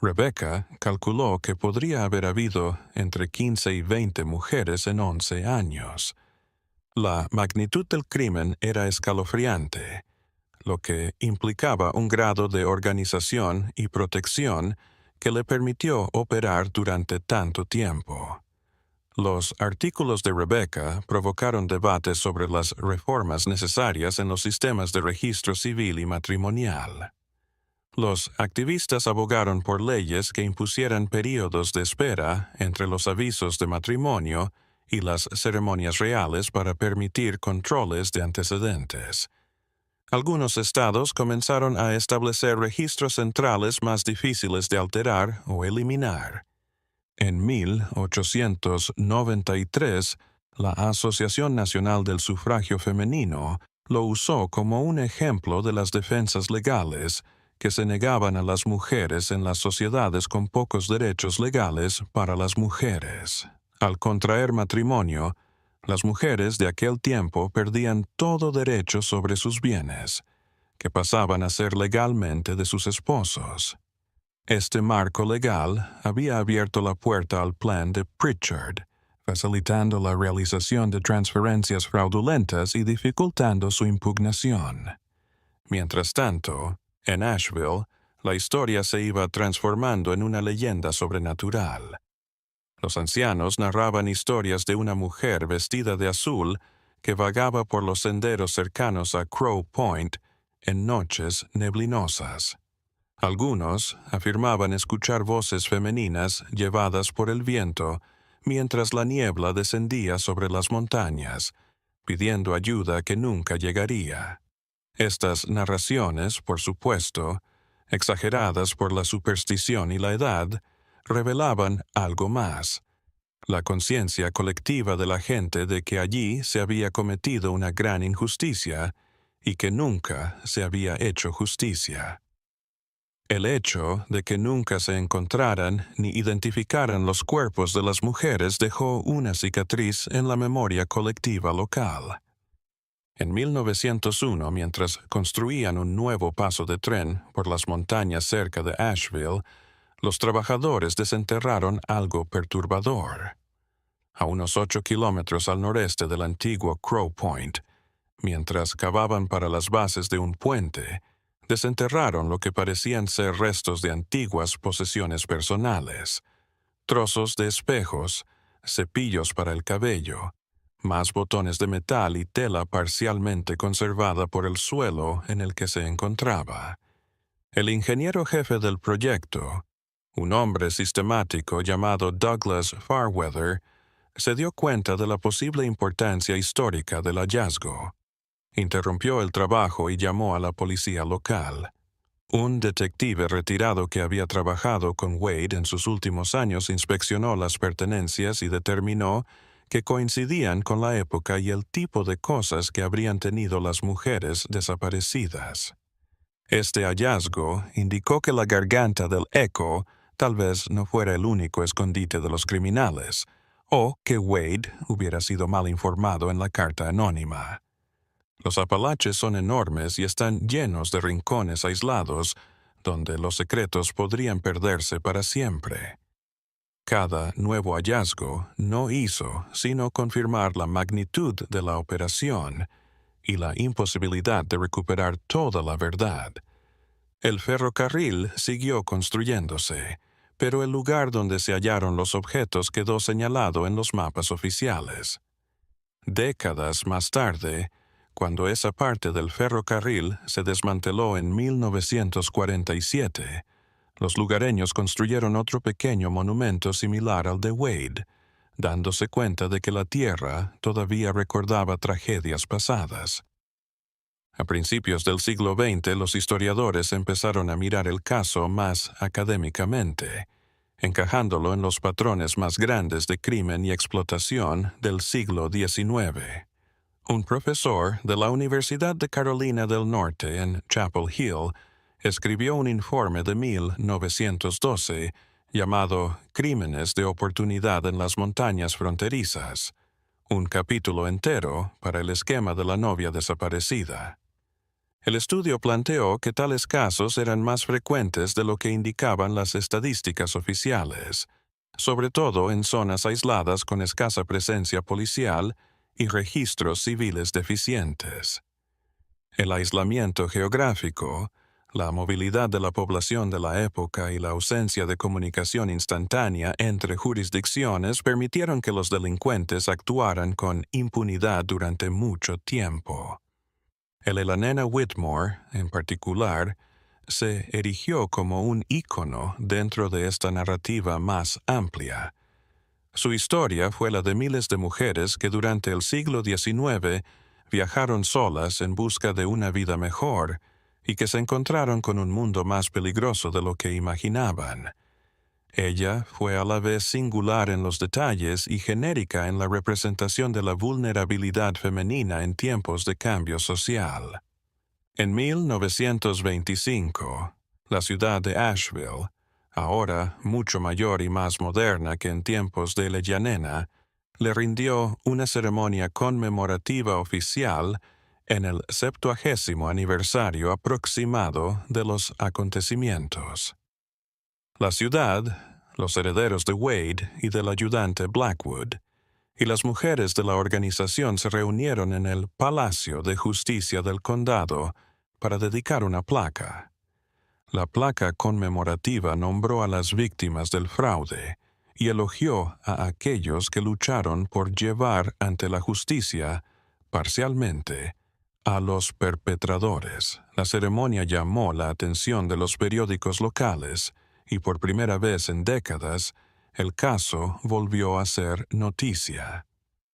[SPEAKER 1] Rebecca calculó que podría haber habido entre 15 y 20 mujeres en 11 años. La magnitud del crimen era escalofriante, lo que implicaba un grado de organización y protección que le permitió operar durante tanto tiempo. Los artículos de Rebecca provocaron debates sobre las reformas necesarias en los sistemas de registro civil y matrimonial. Los activistas abogaron por leyes que impusieran períodos de espera entre los avisos de matrimonio y las ceremonias reales para permitir controles de antecedentes. Algunos estados comenzaron a establecer registros centrales más difíciles de alterar o eliminar. En 1893, la Asociación Nacional del Sufragio Femenino lo usó como un ejemplo de las defensas legales que se negaban a las mujeres en las sociedades con pocos derechos legales para las mujeres. Al contraer matrimonio, las mujeres de aquel tiempo perdían todo derecho sobre sus bienes, que pasaban a ser legalmente de sus esposos. Este marco legal había abierto la puerta al plan de Pritchard, facilitando la realización de transferencias fraudulentas y dificultando su impugnación. Mientras tanto, en Asheville, la historia se iba transformando en una leyenda sobrenatural. Los ancianos narraban historias de una mujer vestida de azul que vagaba por los senderos cercanos a Crow Point en noches neblinosas. Algunos afirmaban escuchar voces femeninas llevadas por el viento mientras la niebla descendía sobre las montañas, pidiendo ayuda que nunca llegaría. Estas narraciones, por supuesto, exageradas por la superstición y la edad, revelaban algo más: la conciencia colectiva de la gente de que allí se había cometido una gran injusticia y que nunca se había hecho justicia. El hecho de que nunca se encontraran ni identificaran los cuerpos de las mujeres dejó una cicatriz en la memoria colectiva local. En 1901, mientras construían un nuevo paso de tren por las montañas cerca de Asheville, los trabajadores desenterraron algo perturbador. A unos 8 kilómetros al noreste del antiguo Crow Point, mientras cavaban para las bases de un puente, desenterraron lo que parecían ser restos de antiguas posesiones personales, trozos de espejos, cepillos para el cabello, más botones de metal y tela parcialmente conservada por el suelo en el que se encontraba. El ingeniero jefe del proyecto, un hombre sistemático llamado Douglas Farweather, se dio cuenta de la posible importancia histórica del hallazgo. Interrumpió el trabajo y llamó a la policía local. Un detective retirado que había trabajado con Wade en sus últimos años inspeccionó las pertenencias y determinó que coincidían con la época y el tipo de cosas que habrían tenido las mujeres desaparecidas. Este hallazgo indicó que la garganta del Echo tal vez no fuera el único escondite de los criminales, o que Wade hubiera sido mal informado en la carta anónima. Los Apalaches son enormes y están llenos de rincones aislados donde los secretos podrían perderse para siempre. Cada nuevo hallazgo no hizo sino confirmar la magnitud de la operación y la imposibilidad de recuperar toda la verdad. El ferrocarril siguió construyéndose, pero el lugar donde se hallaron los objetos quedó señalado en los mapas oficiales. Décadas más tarde, cuando esa parte del ferrocarril se desmanteló en 1947, los lugareños construyeron otro pequeño monumento similar al de Wade, dándose cuenta de que la tierra todavía recordaba tragedias pasadas. A principios del siglo XX, los historiadores empezaron a mirar el caso más académicamente, encajándolo en los patrones más grandes de crimen y explotación del siglo XIX. Un profesor de la Universidad de Carolina del Norte en Chapel Hill escribió un informe de 1912 llamado Crímenes de oportunidad en las montañas fronterizas, un capítulo entero para el esquema de la novia desaparecida. El estudio planteó que tales casos eran más frecuentes de lo que indicaban las estadísticas oficiales, sobre todo en zonas aisladas con escasa presencia policial y registros civiles deficientes. El aislamiento geográfico, la movilidad de la población de la época y la ausencia de comunicación instantánea entre jurisdicciones permitieron que los delincuentes actuaran con impunidad durante mucho tiempo. El Ellanena Whitmore, en particular, se erigió como un ícono dentro de esta narrativa más amplia. Su historia fue la de miles de mujeres que durante el siglo XIX viajaron solas en busca de una vida mejor y que se encontraron con un mundo más peligroso de lo que imaginaban. Ella fue a la vez singular en los detalles y genérica en la representación de la vulnerabilidad femenina en tiempos de cambio social. En 1925, la ciudad de Asheville, ahora mucho mayor y más moderna que en tiempos de Ellanena, le rindió una ceremonia conmemorativa oficial en el 70º aniversario aproximado de los acontecimientos. La ciudad, los herederos de Wade y del ayudante Blackwood, y las mujeres de la organización se reunieron en el Palacio de Justicia del Condado para dedicar una placa. La placa conmemorativa nombró a las víctimas del fraude y elogió a aquellos que lucharon por llevar ante la justicia, parcialmente, a los perpetradores. La ceremonia llamó la atención de los periódicos locales y por primera vez en décadas, el caso volvió a ser noticia.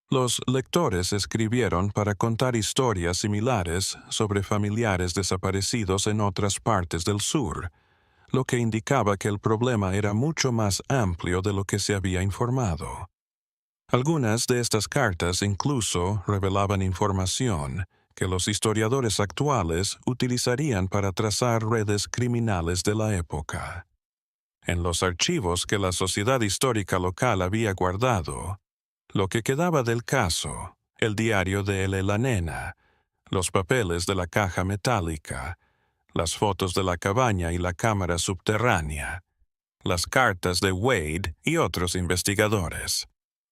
[SPEAKER 1] Los lectores escribieron para contar historias similares sobre familiares desaparecidos en otras partes del sur, lo que indicaba que el problema era mucho más amplio de lo que se había informado. Algunas de estas cartas incluso revelaban información que los historiadores actuales utilizarían para trazar redes criminales de la época. En los archivos que la Sociedad Histórica Local había guardado, lo que quedaba del caso, el diario de El Ellanena, los papeles de la caja metálica, las fotos de la cabaña y la cámara subterránea, las cartas de Wade y otros investigadores.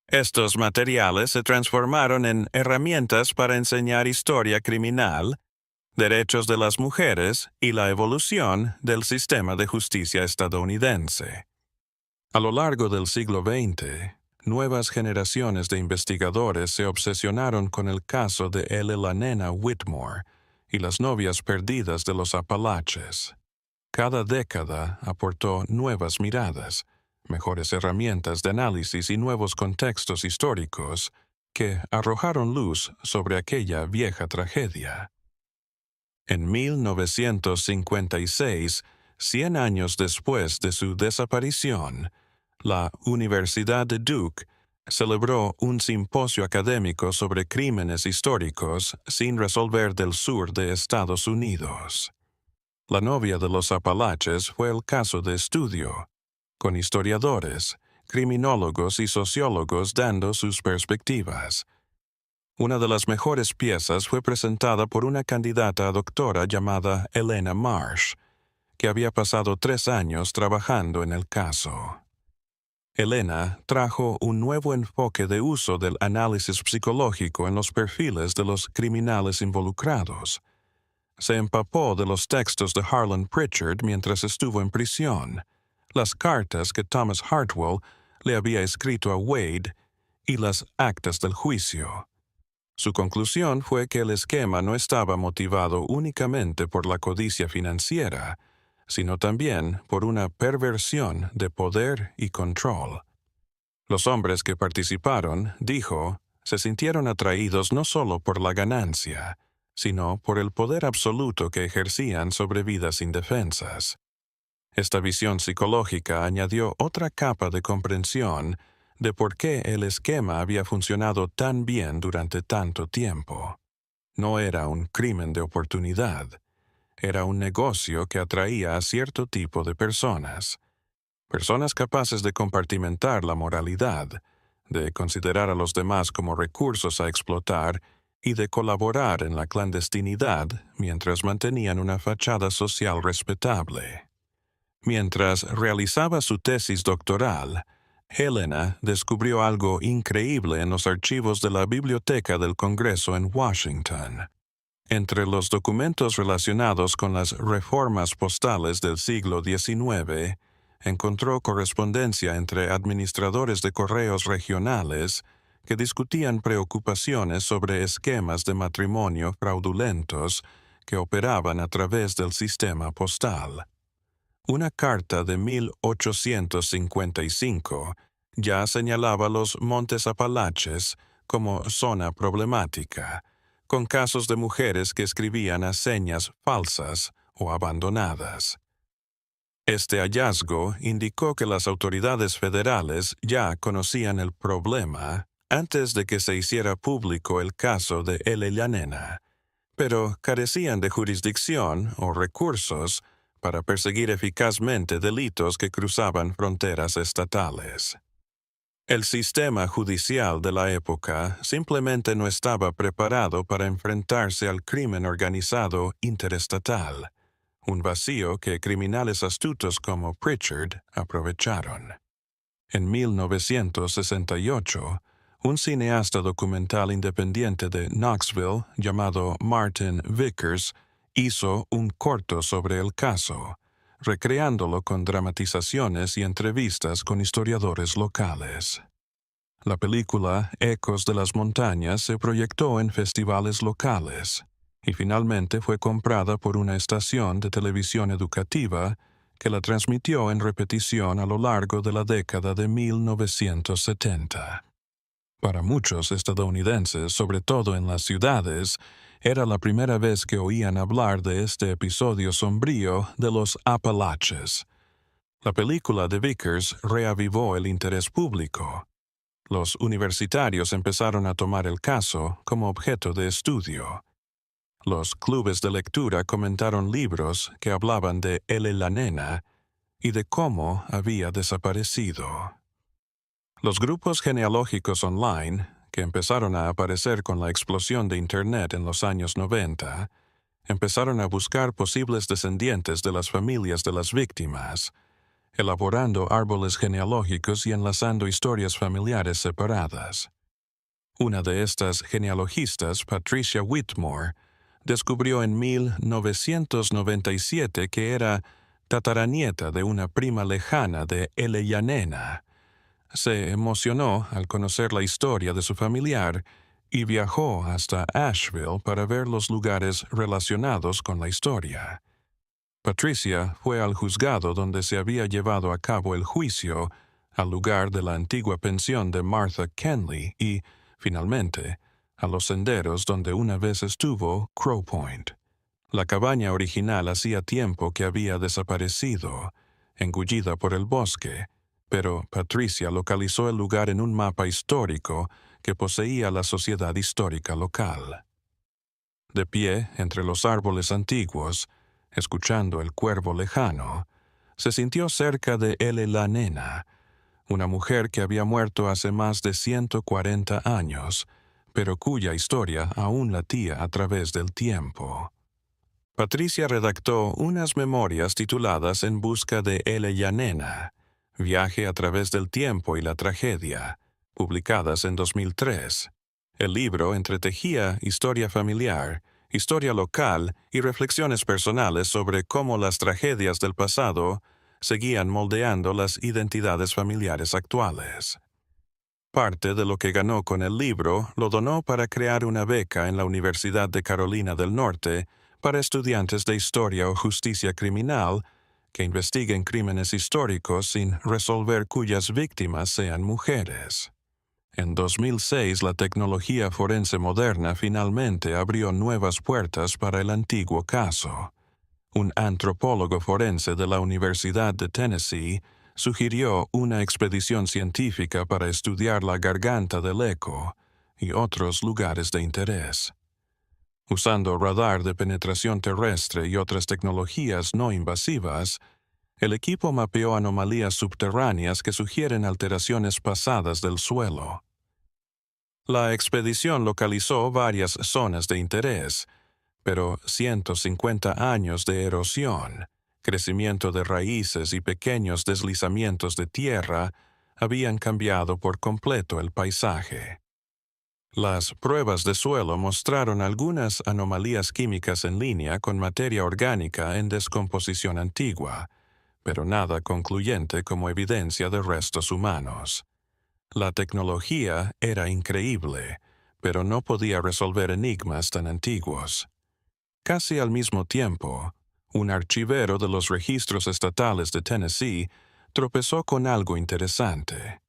[SPEAKER 1] Estos materiales se transformaron en herramientas para enseñar historia criminal, derechos de las mujeres y la evolución del sistema de justicia estadounidense. A lo largo del siglo XX, nuevas generaciones de investigadores se obsesionaron con el caso de L. Whitmore y las novias perdidas de los Apalaches. Cada década aportó nuevas miradas, mejores herramientas de análisis y nuevos contextos históricos que arrojaron luz sobre aquella vieja tragedia. En 1956, 100 años después de su desaparición, la Universidad de Duke celebró un simposio académico sobre crímenes históricos sin resolver del sur de Estados Unidos. La novia de los Apalaches fue el caso de estudio, con historiadores, criminólogos y sociólogos dando sus perspectivas. Una de las mejores piezas fue presentada por una candidata a doctora llamada Elena Marsh, que había pasado 3 años trabajando en el caso. Elena trajo un nuevo enfoque de uso del análisis psicológico en los perfiles de los criminales involucrados. Se empapó de los textos de Harlan Pritchard mientras estuvo en prisión, las cartas que Thomas Hartwell le había escrito a Wade y las actas del juicio. Su conclusión fue que el esquema no estaba motivado únicamente por la codicia financiera, sino también por una perversión de poder y control. Los hombres que participaron, dijo, se sintieron atraídos no solo por la ganancia, sino por el poder absoluto que ejercían sobre vidas indefensas. Esta visión psicológica añadió otra capa de comprensión de por qué el esquema había funcionado tan bien durante tanto tiempo. No era un crimen de oportunidad. Era un negocio que atraía a cierto tipo de personas. Personas capaces de compartimentar la moralidad, de considerar a los demás como recursos a explotar y de colaborar en la clandestinidad mientras mantenían una fachada social respetable. Mientras realizaba su tesis doctoral, Helena descubrió algo increíble en los archivos de la Biblioteca del Congreso en Washington. Entre los documentos relacionados con las reformas postales del siglo XIX, encontró correspondencia entre administradores de correos regionales que discutían preocupaciones sobre esquemas de matrimonio fraudulentos que operaban a través del sistema postal. Una carta de 1855 ya señalaba los Montes Apalaches como zona problemática, con casos de mujeres que escribían a señas falsas o abandonadas. Este hallazgo indicó que las autoridades federales ya conocían el problema antes de que se hiciera público el caso de L. pero carecían de jurisdicción o recursos para perseguir eficazmente delitos que cruzaban fronteras estatales. El sistema judicial de la época simplemente no estaba preparado para enfrentarse al crimen organizado interestatal, un vacío que criminales astutos como Pritchard aprovecharon. En 1968, un cineasta documental independiente de Knoxville llamado Martin Vickers hizo un corto sobre el caso, recreándolo con dramatizaciones y entrevistas con historiadores locales. La película Ecos de las Montañas se proyectó en festivales locales y finalmente fue comprada por una estación de televisión educativa que la transmitió en repetición a lo largo de la década de 1970. Para muchos estadounidenses, sobre todo en las ciudades, era la primera vez que oían hablar de este episodio sombrío de los Apalaches. La película de Vickers reavivó el interés público. Los universitarios empezaron a tomar el caso como objeto de estudio. Los clubes de lectura comentaron libros que hablaban de L. y de cómo había desaparecido. Los grupos genealógicos online, que empezaron a aparecer con la explosión de Internet en los años 90, empezaron a buscar posibles descendientes de las familias de las víctimas. elaborando árboles genealógicos y enlazando historias familiares separadas. Una de estas genealogistas, Patricia Whitmore, descubrió en 1997 que era tataranieta de una prima lejana de Eleyanena. Se emocionó al conocer la historia de su familiar y viajó hasta Asheville para ver los lugares relacionados con la historia. Patricia fue al juzgado donde se había llevado a cabo el juicio, al lugar de la antigua pensión de Martha Kenley y, finalmente, a los senderos donde una vez estuvo Crow Point. La cabaña original hacía tiempo que había desaparecido, engullida por el bosque, pero Patricia localizó el lugar en un mapa histórico que poseía la Sociedad Histórica local. De pie entre los árboles antiguos, escuchando el cuervo lejano, se sintió cerca de Eleyanena, una mujer que había muerto hace más de 140 años, pero cuya historia aún latía a través del tiempo. Patricia redactó unas memorias tituladas En busca de Eleyanena, Viaje a través del tiempo y la tragedia, publicadas en 2003. El libro entretejía historia familiar, historia local y reflexiones personales sobre cómo las tragedias del pasado seguían moldeando las identidades familiares actuales. Parte de lo que ganó con el libro lo donó para crear una beca en la Universidad de Carolina del Norte para estudiantes de historia o justicia criminal que investiguen crímenes históricos sin resolver cuyas víctimas sean mujeres. En 2006, la tecnología forense moderna finalmente abrió nuevas puertas para el antiguo caso. Un antropólogo forense de la Universidad de Tennessee sugirió una expedición científica para estudiar la garganta del eco y otros lugares de interés. Usando radar de penetración terrestre y otras tecnologías no invasivas, el equipo mapeó anomalías subterráneas que sugieren alteraciones pasadas del suelo. La expedición localizó varias zonas de interés, pero 150 años de erosión, crecimiento de raíces y pequeños deslizamientos de tierra habían cambiado por completo el paisaje. Las pruebas de suelo mostraron algunas anomalías químicas en línea con materia orgánica en descomposición antigua, pero nada concluyente como evidencia de restos humanos. La tecnología era increíble, pero no podía resolver enigmas tan antiguos. Casi al mismo tiempo, un archivero de los registros estatales de Tennessee tropezó con algo interesante.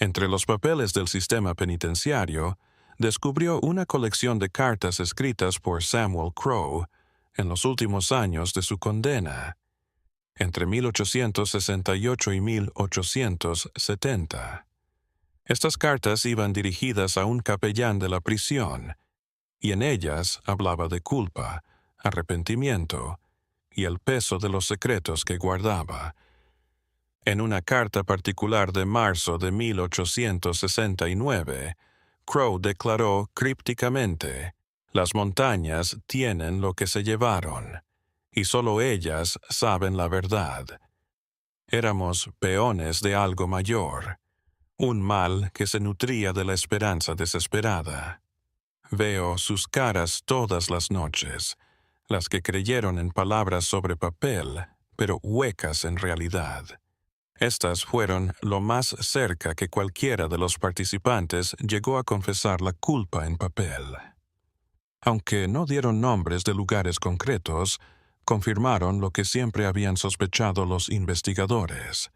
[SPEAKER 1] Entre los papeles del sistema penitenciario, descubrió una colección de cartas escritas por Samuel Crow en los últimos años de su condena, entre 1868 y 1870. Estas cartas iban dirigidas a un capellán de la prisión, y en ellas hablaba de culpa, arrepentimiento y el peso de los secretos que guardaba. En una carta particular de marzo de 1869, Crow declaró crípticamente: «Las montañas tienen lo que se llevaron, y solo ellas saben la verdad. Éramos peones de algo mayor, un mal que se nutría de la esperanza desesperada. Veo sus caras todas las noches, las que creyeron en palabras sobre papel, pero huecas en realidad». Estas fueron lo más cerca que cualquiera de los participantes llegó a confesar la culpa en papel. Aunque no dieron nombres de lugares concretos, confirmaron lo que siempre habían sospechado los investigadores.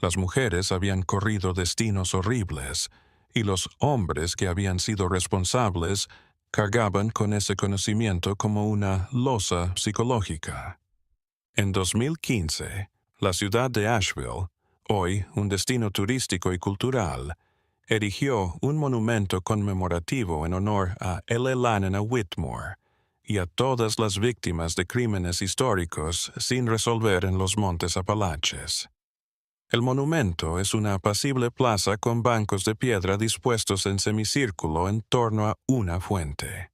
[SPEAKER 1] Las mujeres habían corrido destinos horribles, y los hombres que habían sido responsables cargaban con ese conocimiento como una losa psicológica. En 2015, la ciudad de Asheville, hoy un destino turístico y cultural, erigió un monumento conmemorativo en honor a Eleyanena Whitmore y a todas las víctimas de crímenes históricos sin resolver en los Montes Apalaches. El monumento es una apacible plaza con bancos de piedra dispuestos en semicírculo en torno a una fuente.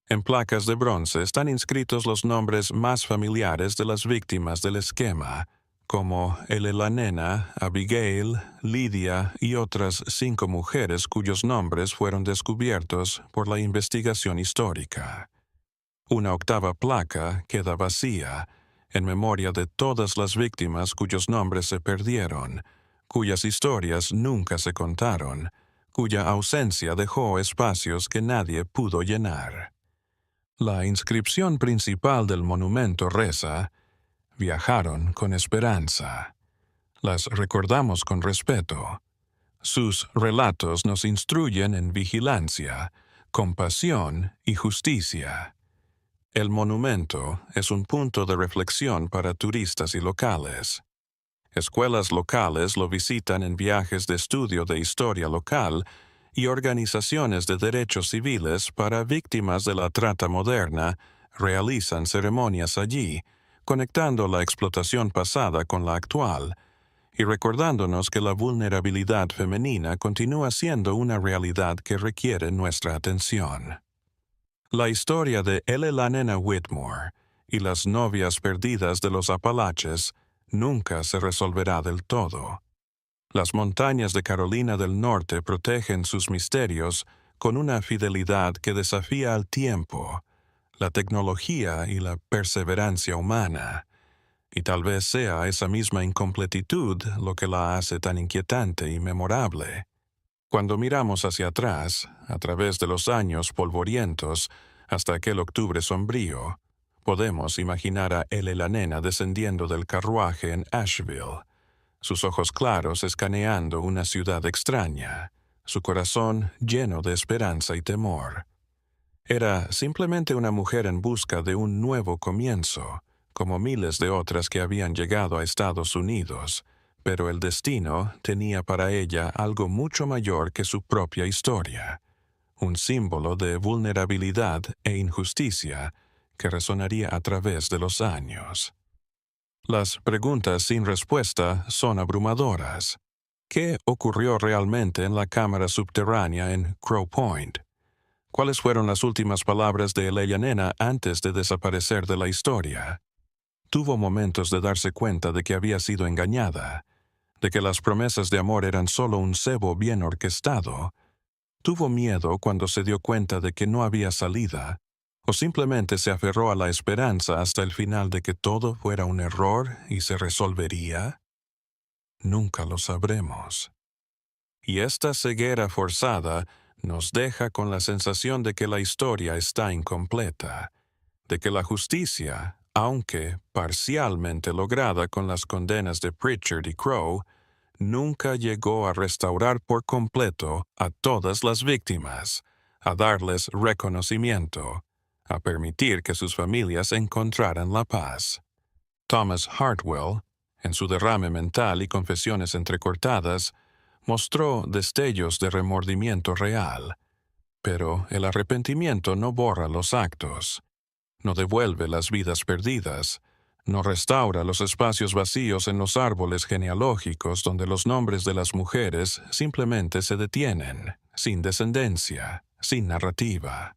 [SPEAKER 1] En placas de bronce están inscritos los nombres más familiares de las víctimas del esquema: como Elelanena, Abigail, Lidia y otras 5 mujeres cuyos nombres fueron descubiertos por la investigación histórica. Una octava placa queda vacía, en memoria de todas las víctimas cuyos nombres se perdieron, cuyas historias nunca se contaron, cuya ausencia dejó espacios que nadie pudo llenar. La inscripción principal del monumento reza: viajaron con esperanza. Las recordamos con respeto. Sus relatos nos instruyen en vigilancia, compasión y justicia. El monumento es un punto de reflexión para turistas y locales. Escuelas locales lo visitan en viajes de estudio de historia local y organizaciones de derechos civiles para víctimas de la trata moderna realizan ceremonias allí, conectando la explotación pasada con la actual y recordándonos que la vulnerabilidad femenina continúa siendo una realidad que requiere nuestra atención. La historia de Elelanena Whitmore y las novias perdidas de los Apalaches nunca se resolverá del todo. Las montañas de Carolina del Norte protegen sus misterios con una fidelidad que desafía al tiempo, la tecnología y la perseverancia humana. Y tal vez sea esa misma incompletitud lo que la hace tan inquietante y memorable. Cuando miramos hacia atrás, a través de los años polvorientos, hasta aquel octubre sombrío, podemos imaginar a Elelanena descendiendo del carruaje en Asheville, sus ojos claros escaneando una ciudad extraña, su corazón lleno de esperanza y temor. Era simplemente una mujer en busca de un nuevo comienzo, como miles de otras que habían llegado a Estados Unidos, pero el destino tenía para ella algo mucho mayor que su propia historia, un símbolo de vulnerabilidad e injusticia que resonaría a través de los años. Las preguntas sin respuesta son abrumadoras. ¿Qué ocurrió realmente en la cámara subterránea en Crow Point? ¿Cuáles fueron las últimas palabras de Elelanena antes de desaparecer de la historia? Tuvo momentos de darse cuenta de que había sido engañada, de que las promesas de amor eran solo un cebo bien orquestado. Tuvo miedo cuando se dio cuenta de que no había salida, o simplemente se aferró a la esperanza hasta el final de que todo fuera un error y se resolvería. Nunca lo sabremos. Y esta ceguera forzada nos deja con la sensación de que la historia está incompleta, de que la justicia, aunque parcialmente lograda con las condenas de Pritchard y Crow, nunca llegó a restaurar por completo a todas las víctimas, a darles reconocimiento, a permitir que sus familias encontraran la paz. Thomas Hartwell, en su derrame mental y confesiones entrecortadas, mostró destellos de remordimiento real, pero el arrepentimiento no borra los actos, no devuelve las vidas perdidas, no restaura los espacios vacíos en los árboles genealógicos donde los nombres de las mujeres simplemente se detienen, sin descendencia, sin narrativa.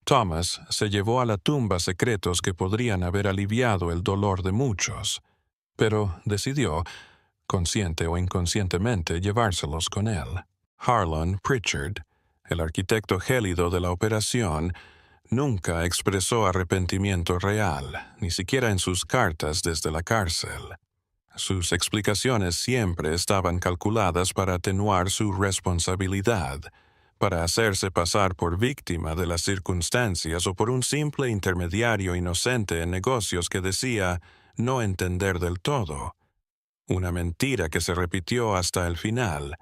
[SPEAKER 1] Thomas se llevó a la tumba secretos que podrían haber aliviado el dolor de muchos, pero decidió, consciente o inconscientemente, llevárselos con él. Harlan Pritchard, el arquitecto gélido de la operación, nunca expresó arrepentimiento real, ni siquiera en sus cartas desde la cárcel. Sus explicaciones siempre estaban calculadas para atenuar su responsabilidad, para hacerse pasar por víctima de las circunstancias o por un simple intermediario inocente en negocios que decía no entender del todo. Una mentira que se repitió hasta el final,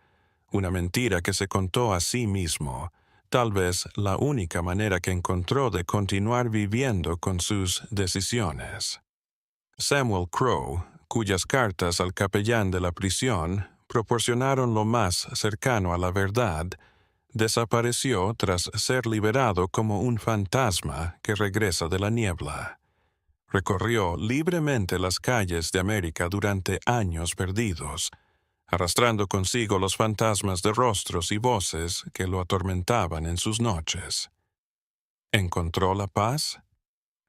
[SPEAKER 1] una mentira que se contó a sí mismo, tal vez la única manera que encontró de continuar viviendo con sus decisiones. Samuel Crow, cuyas cartas al capellán de la prisión proporcionaron lo más cercano a la verdad, desapareció tras ser liberado como un fantasma que regresa de la niebla. Recorrió libremente las calles de América durante años perdidos, arrastrando consigo los fantasmas de rostros y voces que lo atormentaban en sus noches. ¿Encontró la paz?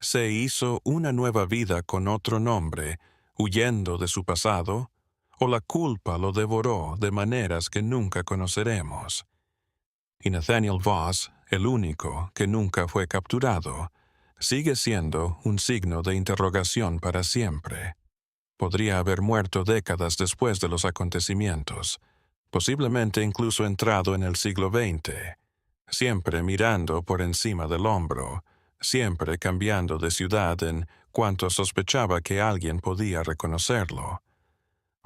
[SPEAKER 1] Se hizo una nueva vida con otro nombre, huyendo de su pasado, o la culpa lo devoró de maneras que nunca conoceremos. Y Nathaniel Voss, el único que nunca fue capturado, sigue siendo un signo de interrogación para siempre. Podría haber muerto décadas después de los acontecimientos, posiblemente incluso entrado en el siglo XX, siempre mirando por encima del hombro, siempre cambiando de ciudad en cuanto sospechaba que alguien podía reconocerlo.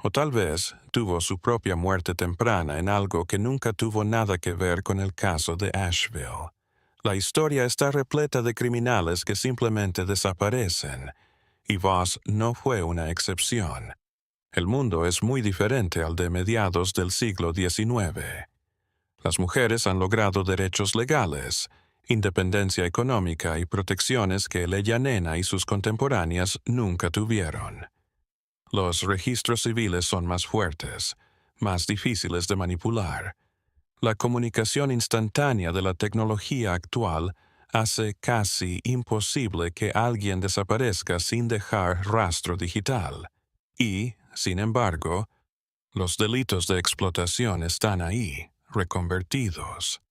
[SPEAKER 1] O tal vez tuvo su propia muerte temprana en algo que nunca tuvo nada que ver con el caso de Asheville. La historia está repleta de criminales que simplemente desaparecen, y Voss no fue una excepción. El mundo es muy diferente al de mediados del siglo XIX. Las mujeres han logrado derechos legales, independencia económica y protecciones que Leia Nena y sus contemporáneas nunca tuvieron. Los registros civiles son más fuertes, más difíciles de manipular. La comunicación instantánea de la tecnología actual hace casi imposible que alguien desaparezca sin dejar rastro digital. Y, sin embargo, los delitos de explotación están ahí, reconvertidos.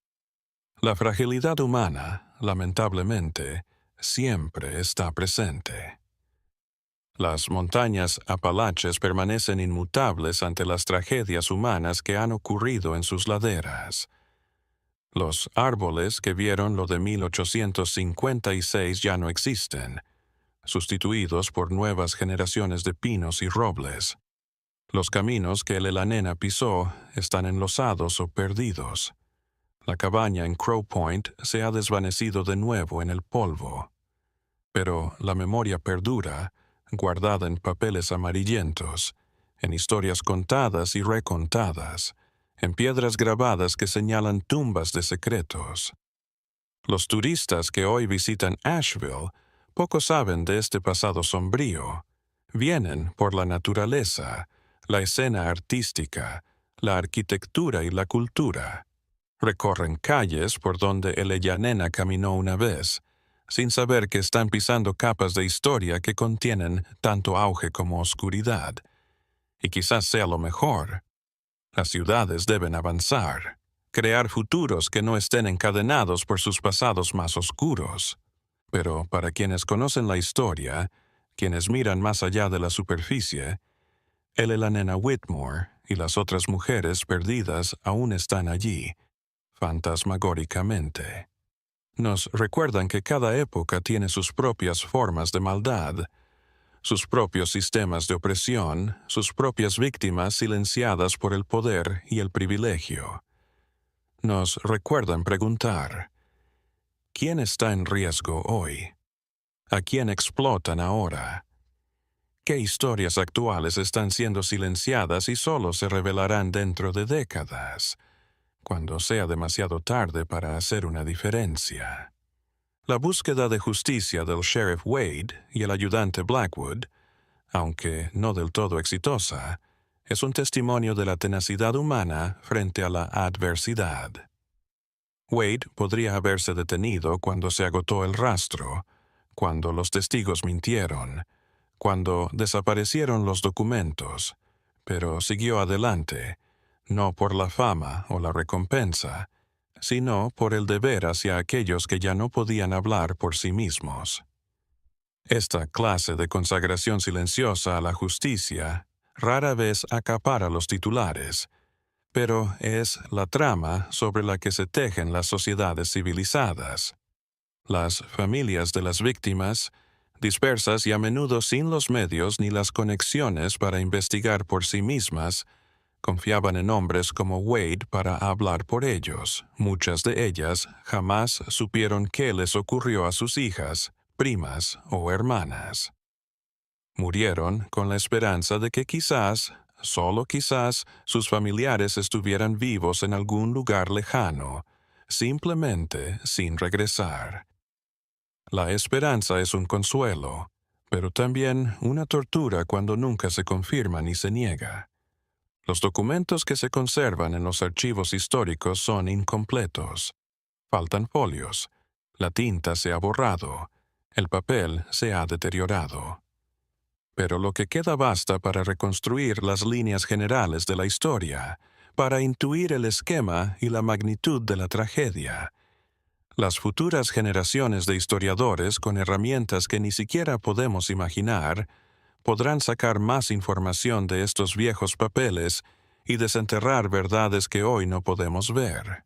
[SPEAKER 1] La fragilidad humana, lamentablemente, siempre está presente. Las montañas Apalaches permanecen inmutables ante las tragedias humanas que han ocurrido en sus laderas. Los árboles que vieron lo de 1856 ya no existen, sustituidos por nuevas generaciones de pinos y robles. Los caminos que el Nena pisó están enlosados o perdidos. La cabaña en Crow Point se ha desvanecido de nuevo en el polvo. Pero la memoria perdura, guardada en papeles amarillentos, en historias contadas y recontadas, en piedras grabadas que señalan tumbas de secretos. Los turistas que hoy visitan Asheville poco saben de este pasado sombrío. Vienen por la naturaleza, la escena artística, la arquitectura y la cultura. Recorren calles por donde Leia Nena caminó una vez, sin saber que están pisando capas de historia que contienen tanto auge como oscuridad. Y quizás sea lo mejor. Las ciudades deben avanzar, crear futuros que no estén encadenados por sus pasados más oscuros. Pero para quienes conocen la historia, quienes miran más allá de la superficie, la Nena Whitmore y las otras mujeres perdidas aún están allí, fantasmagóricamente. Nos recuerdan que cada época tiene sus propias formas de maldad, sus propios sistemas de opresión, sus propias víctimas silenciadas por el poder y el privilegio. Nos recuerdan preguntar, ¿quién está en riesgo hoy? ¿A quién explotan ahora? ¿Qué historias actuales están siendo silenciadas y solo se revelarán dentro de décadas, cuando sea demasiado tarde para hacer una diferencia? La búsqueda de justicia del sheriff Wade y el ayudante Blackwood, aunque no del todo exitosa, es un testimonio de la tenacidad humana frente a la adversidad. Wade podría haberse detenido cuando se agotó el rastro, cuando los testigos mintieron, cuando desaparecieron los documentos, pero siguió adelante, no por la fama o la recompensa, sino por el deber hacia aquellos que ya no podían hablar por sí mismos. Esta clase de consagración silenciosa a la justicia rara vez acapara los titulares, pero es la trama sobre la que se tejen las sociedades civilizadas. Las familias de las víctimas, dispersas y a menudo sin los medios ni las conexiones para investigar por sí mismas, confiaban en hombres como Wade para hablar por ellos. Muchas de ellas jamás supieron qué les ocurrió a sus hijas, primas o hermanas. Murieron con la esperanza de que quizás, solo quizás, sus familiares estuvieran vivos en algún lugar lejano, simplemente sin regresar. La esperanza es un consuelo, pero también una tortura cuando nunca se confirma ni se niega. Los documentos que se conservan en los archivos históricos son incompletos. Faltan folios. La tinta se ha borrado. El papel se ha deteriorado. pero lo que queda basta para reconstruir las líneas generales de la historia, para intuir el esquema y la magnitud de la tragedia. Las futuras generaciones de historiadores, con herramientas que ni siquiera podemos imaginar, podrán sacar más información de estos viejos papeles y desenterrar verdades que hoy no podemos ver.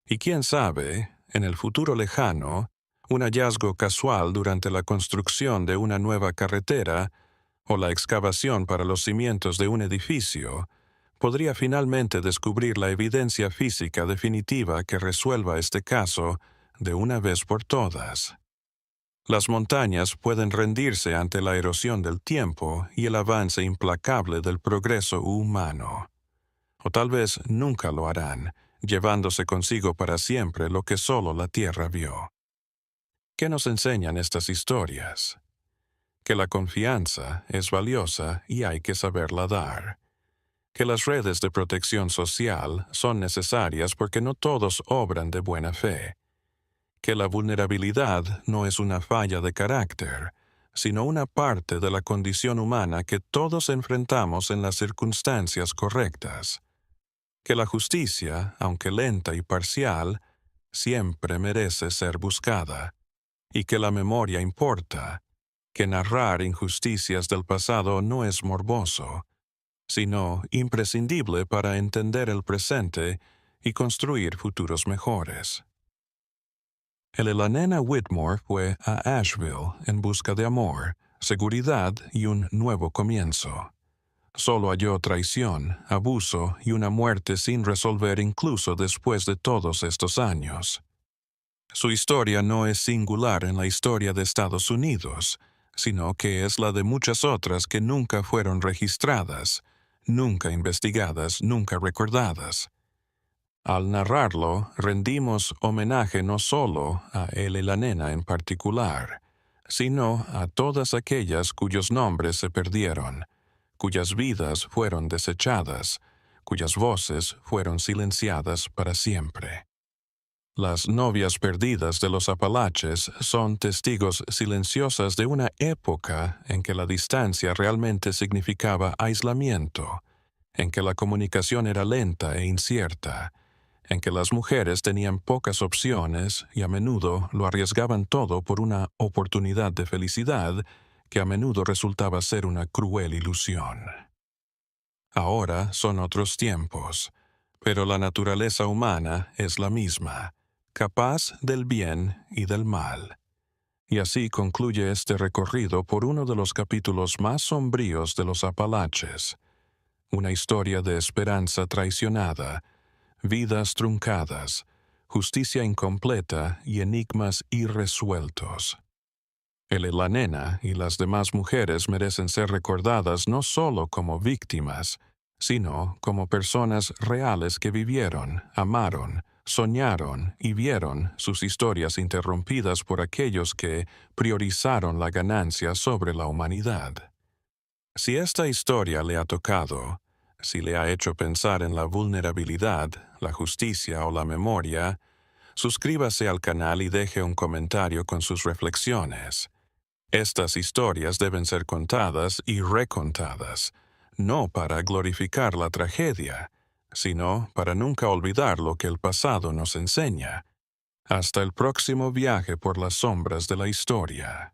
[SPEAKER 1] Y quién sabe, en el futuro lejano, un hallazgo casual durante la construcción de una nueva carretera o la excavación para los cimientos de un edificio podría finalmente descubrir la evidencia física definitiva que resuelva este caso de una vez por todas. Las montañas pueden rendirse ante la erosión del tiempo y el avance implacable del progreso humano. O tal vez nunca lo harán, llevándose consigo para siempre lo que solo la tierra vio. ¿Qué nos enseñan estas historias? Que la confianza es valiosa y hay que saberla dar. Que las redes de protección social son necesarias porque no todos obran de buena fe. Que la vulnerabilidad no es una falla de carácter, sino una parte de la condición humana que todos enfrentamos en las circunstancias correctas. Que la justicia, aunque lenta y parcial, siempre merece ser buscada, y que la memoria importa, que narrar injusticias del pasado no es morboso, sino imprescindible para entender el presente y construir futuros mejores. La nena Whitmore fue a Asheville en busca de amor, seguridad y un nuevo comienzo. Solo halló traición, abuso y una muerte sin resolver incluso después de todos estos años. Su historia no es singular en la historia de Estados Unidos, sino que es la de muchas otras que nunca fueron registradas, nunca investigadas, nunca recordadas. Al narrarlo, rendimos homenaje no solo a él y la nena en particular, sino a todas aquellas cuyos nombres se perdieron, cuyas vidas fueron desechadas, cuyas voces fueron silenciadas para siempre. Las novias perdidas de los Apalaches son testigos silenciosas de una época en que la distancia realmente significaba aislamiento, en que la comunicación era lenta e incierta, en que las mujeres tenían pocas opciones y a menudo lo arriesgaban todo por una oportunidad de felicidad que a menudo resultaba ser una cruel ilusión. Ahora son otros tiempos, pero la naturaleza humana es la misma, capaz del bien y del mal. Y así concluye este recorrido por uno de los capítulos más sombríos de los Apalaches, una historia de esperanza traicionada, vidas truncadas, justicia incompleta y enigmas irresueltos. La nena y las demás mujeres merecen ser recordadas no solo como víctimas, sino como personas reales que vivieron, amaron, soñaron y vieron sus historias interrumpidas por aquellos que priorizaron la ganancia sobre la humanidad. Si esta historia le ha tocado, si le ha hecho pensar en la vulnerabilidad, la justicia o la memoria, suscríbase al canal y deje un comentario con sus reflexiones. Estas historias deben ser contadas y recontadas, no para glorificar la tragedia, sino para nunca olvidar lo que el pasado nos enseña. Hasta el próximo viaje por las sombras de la historia.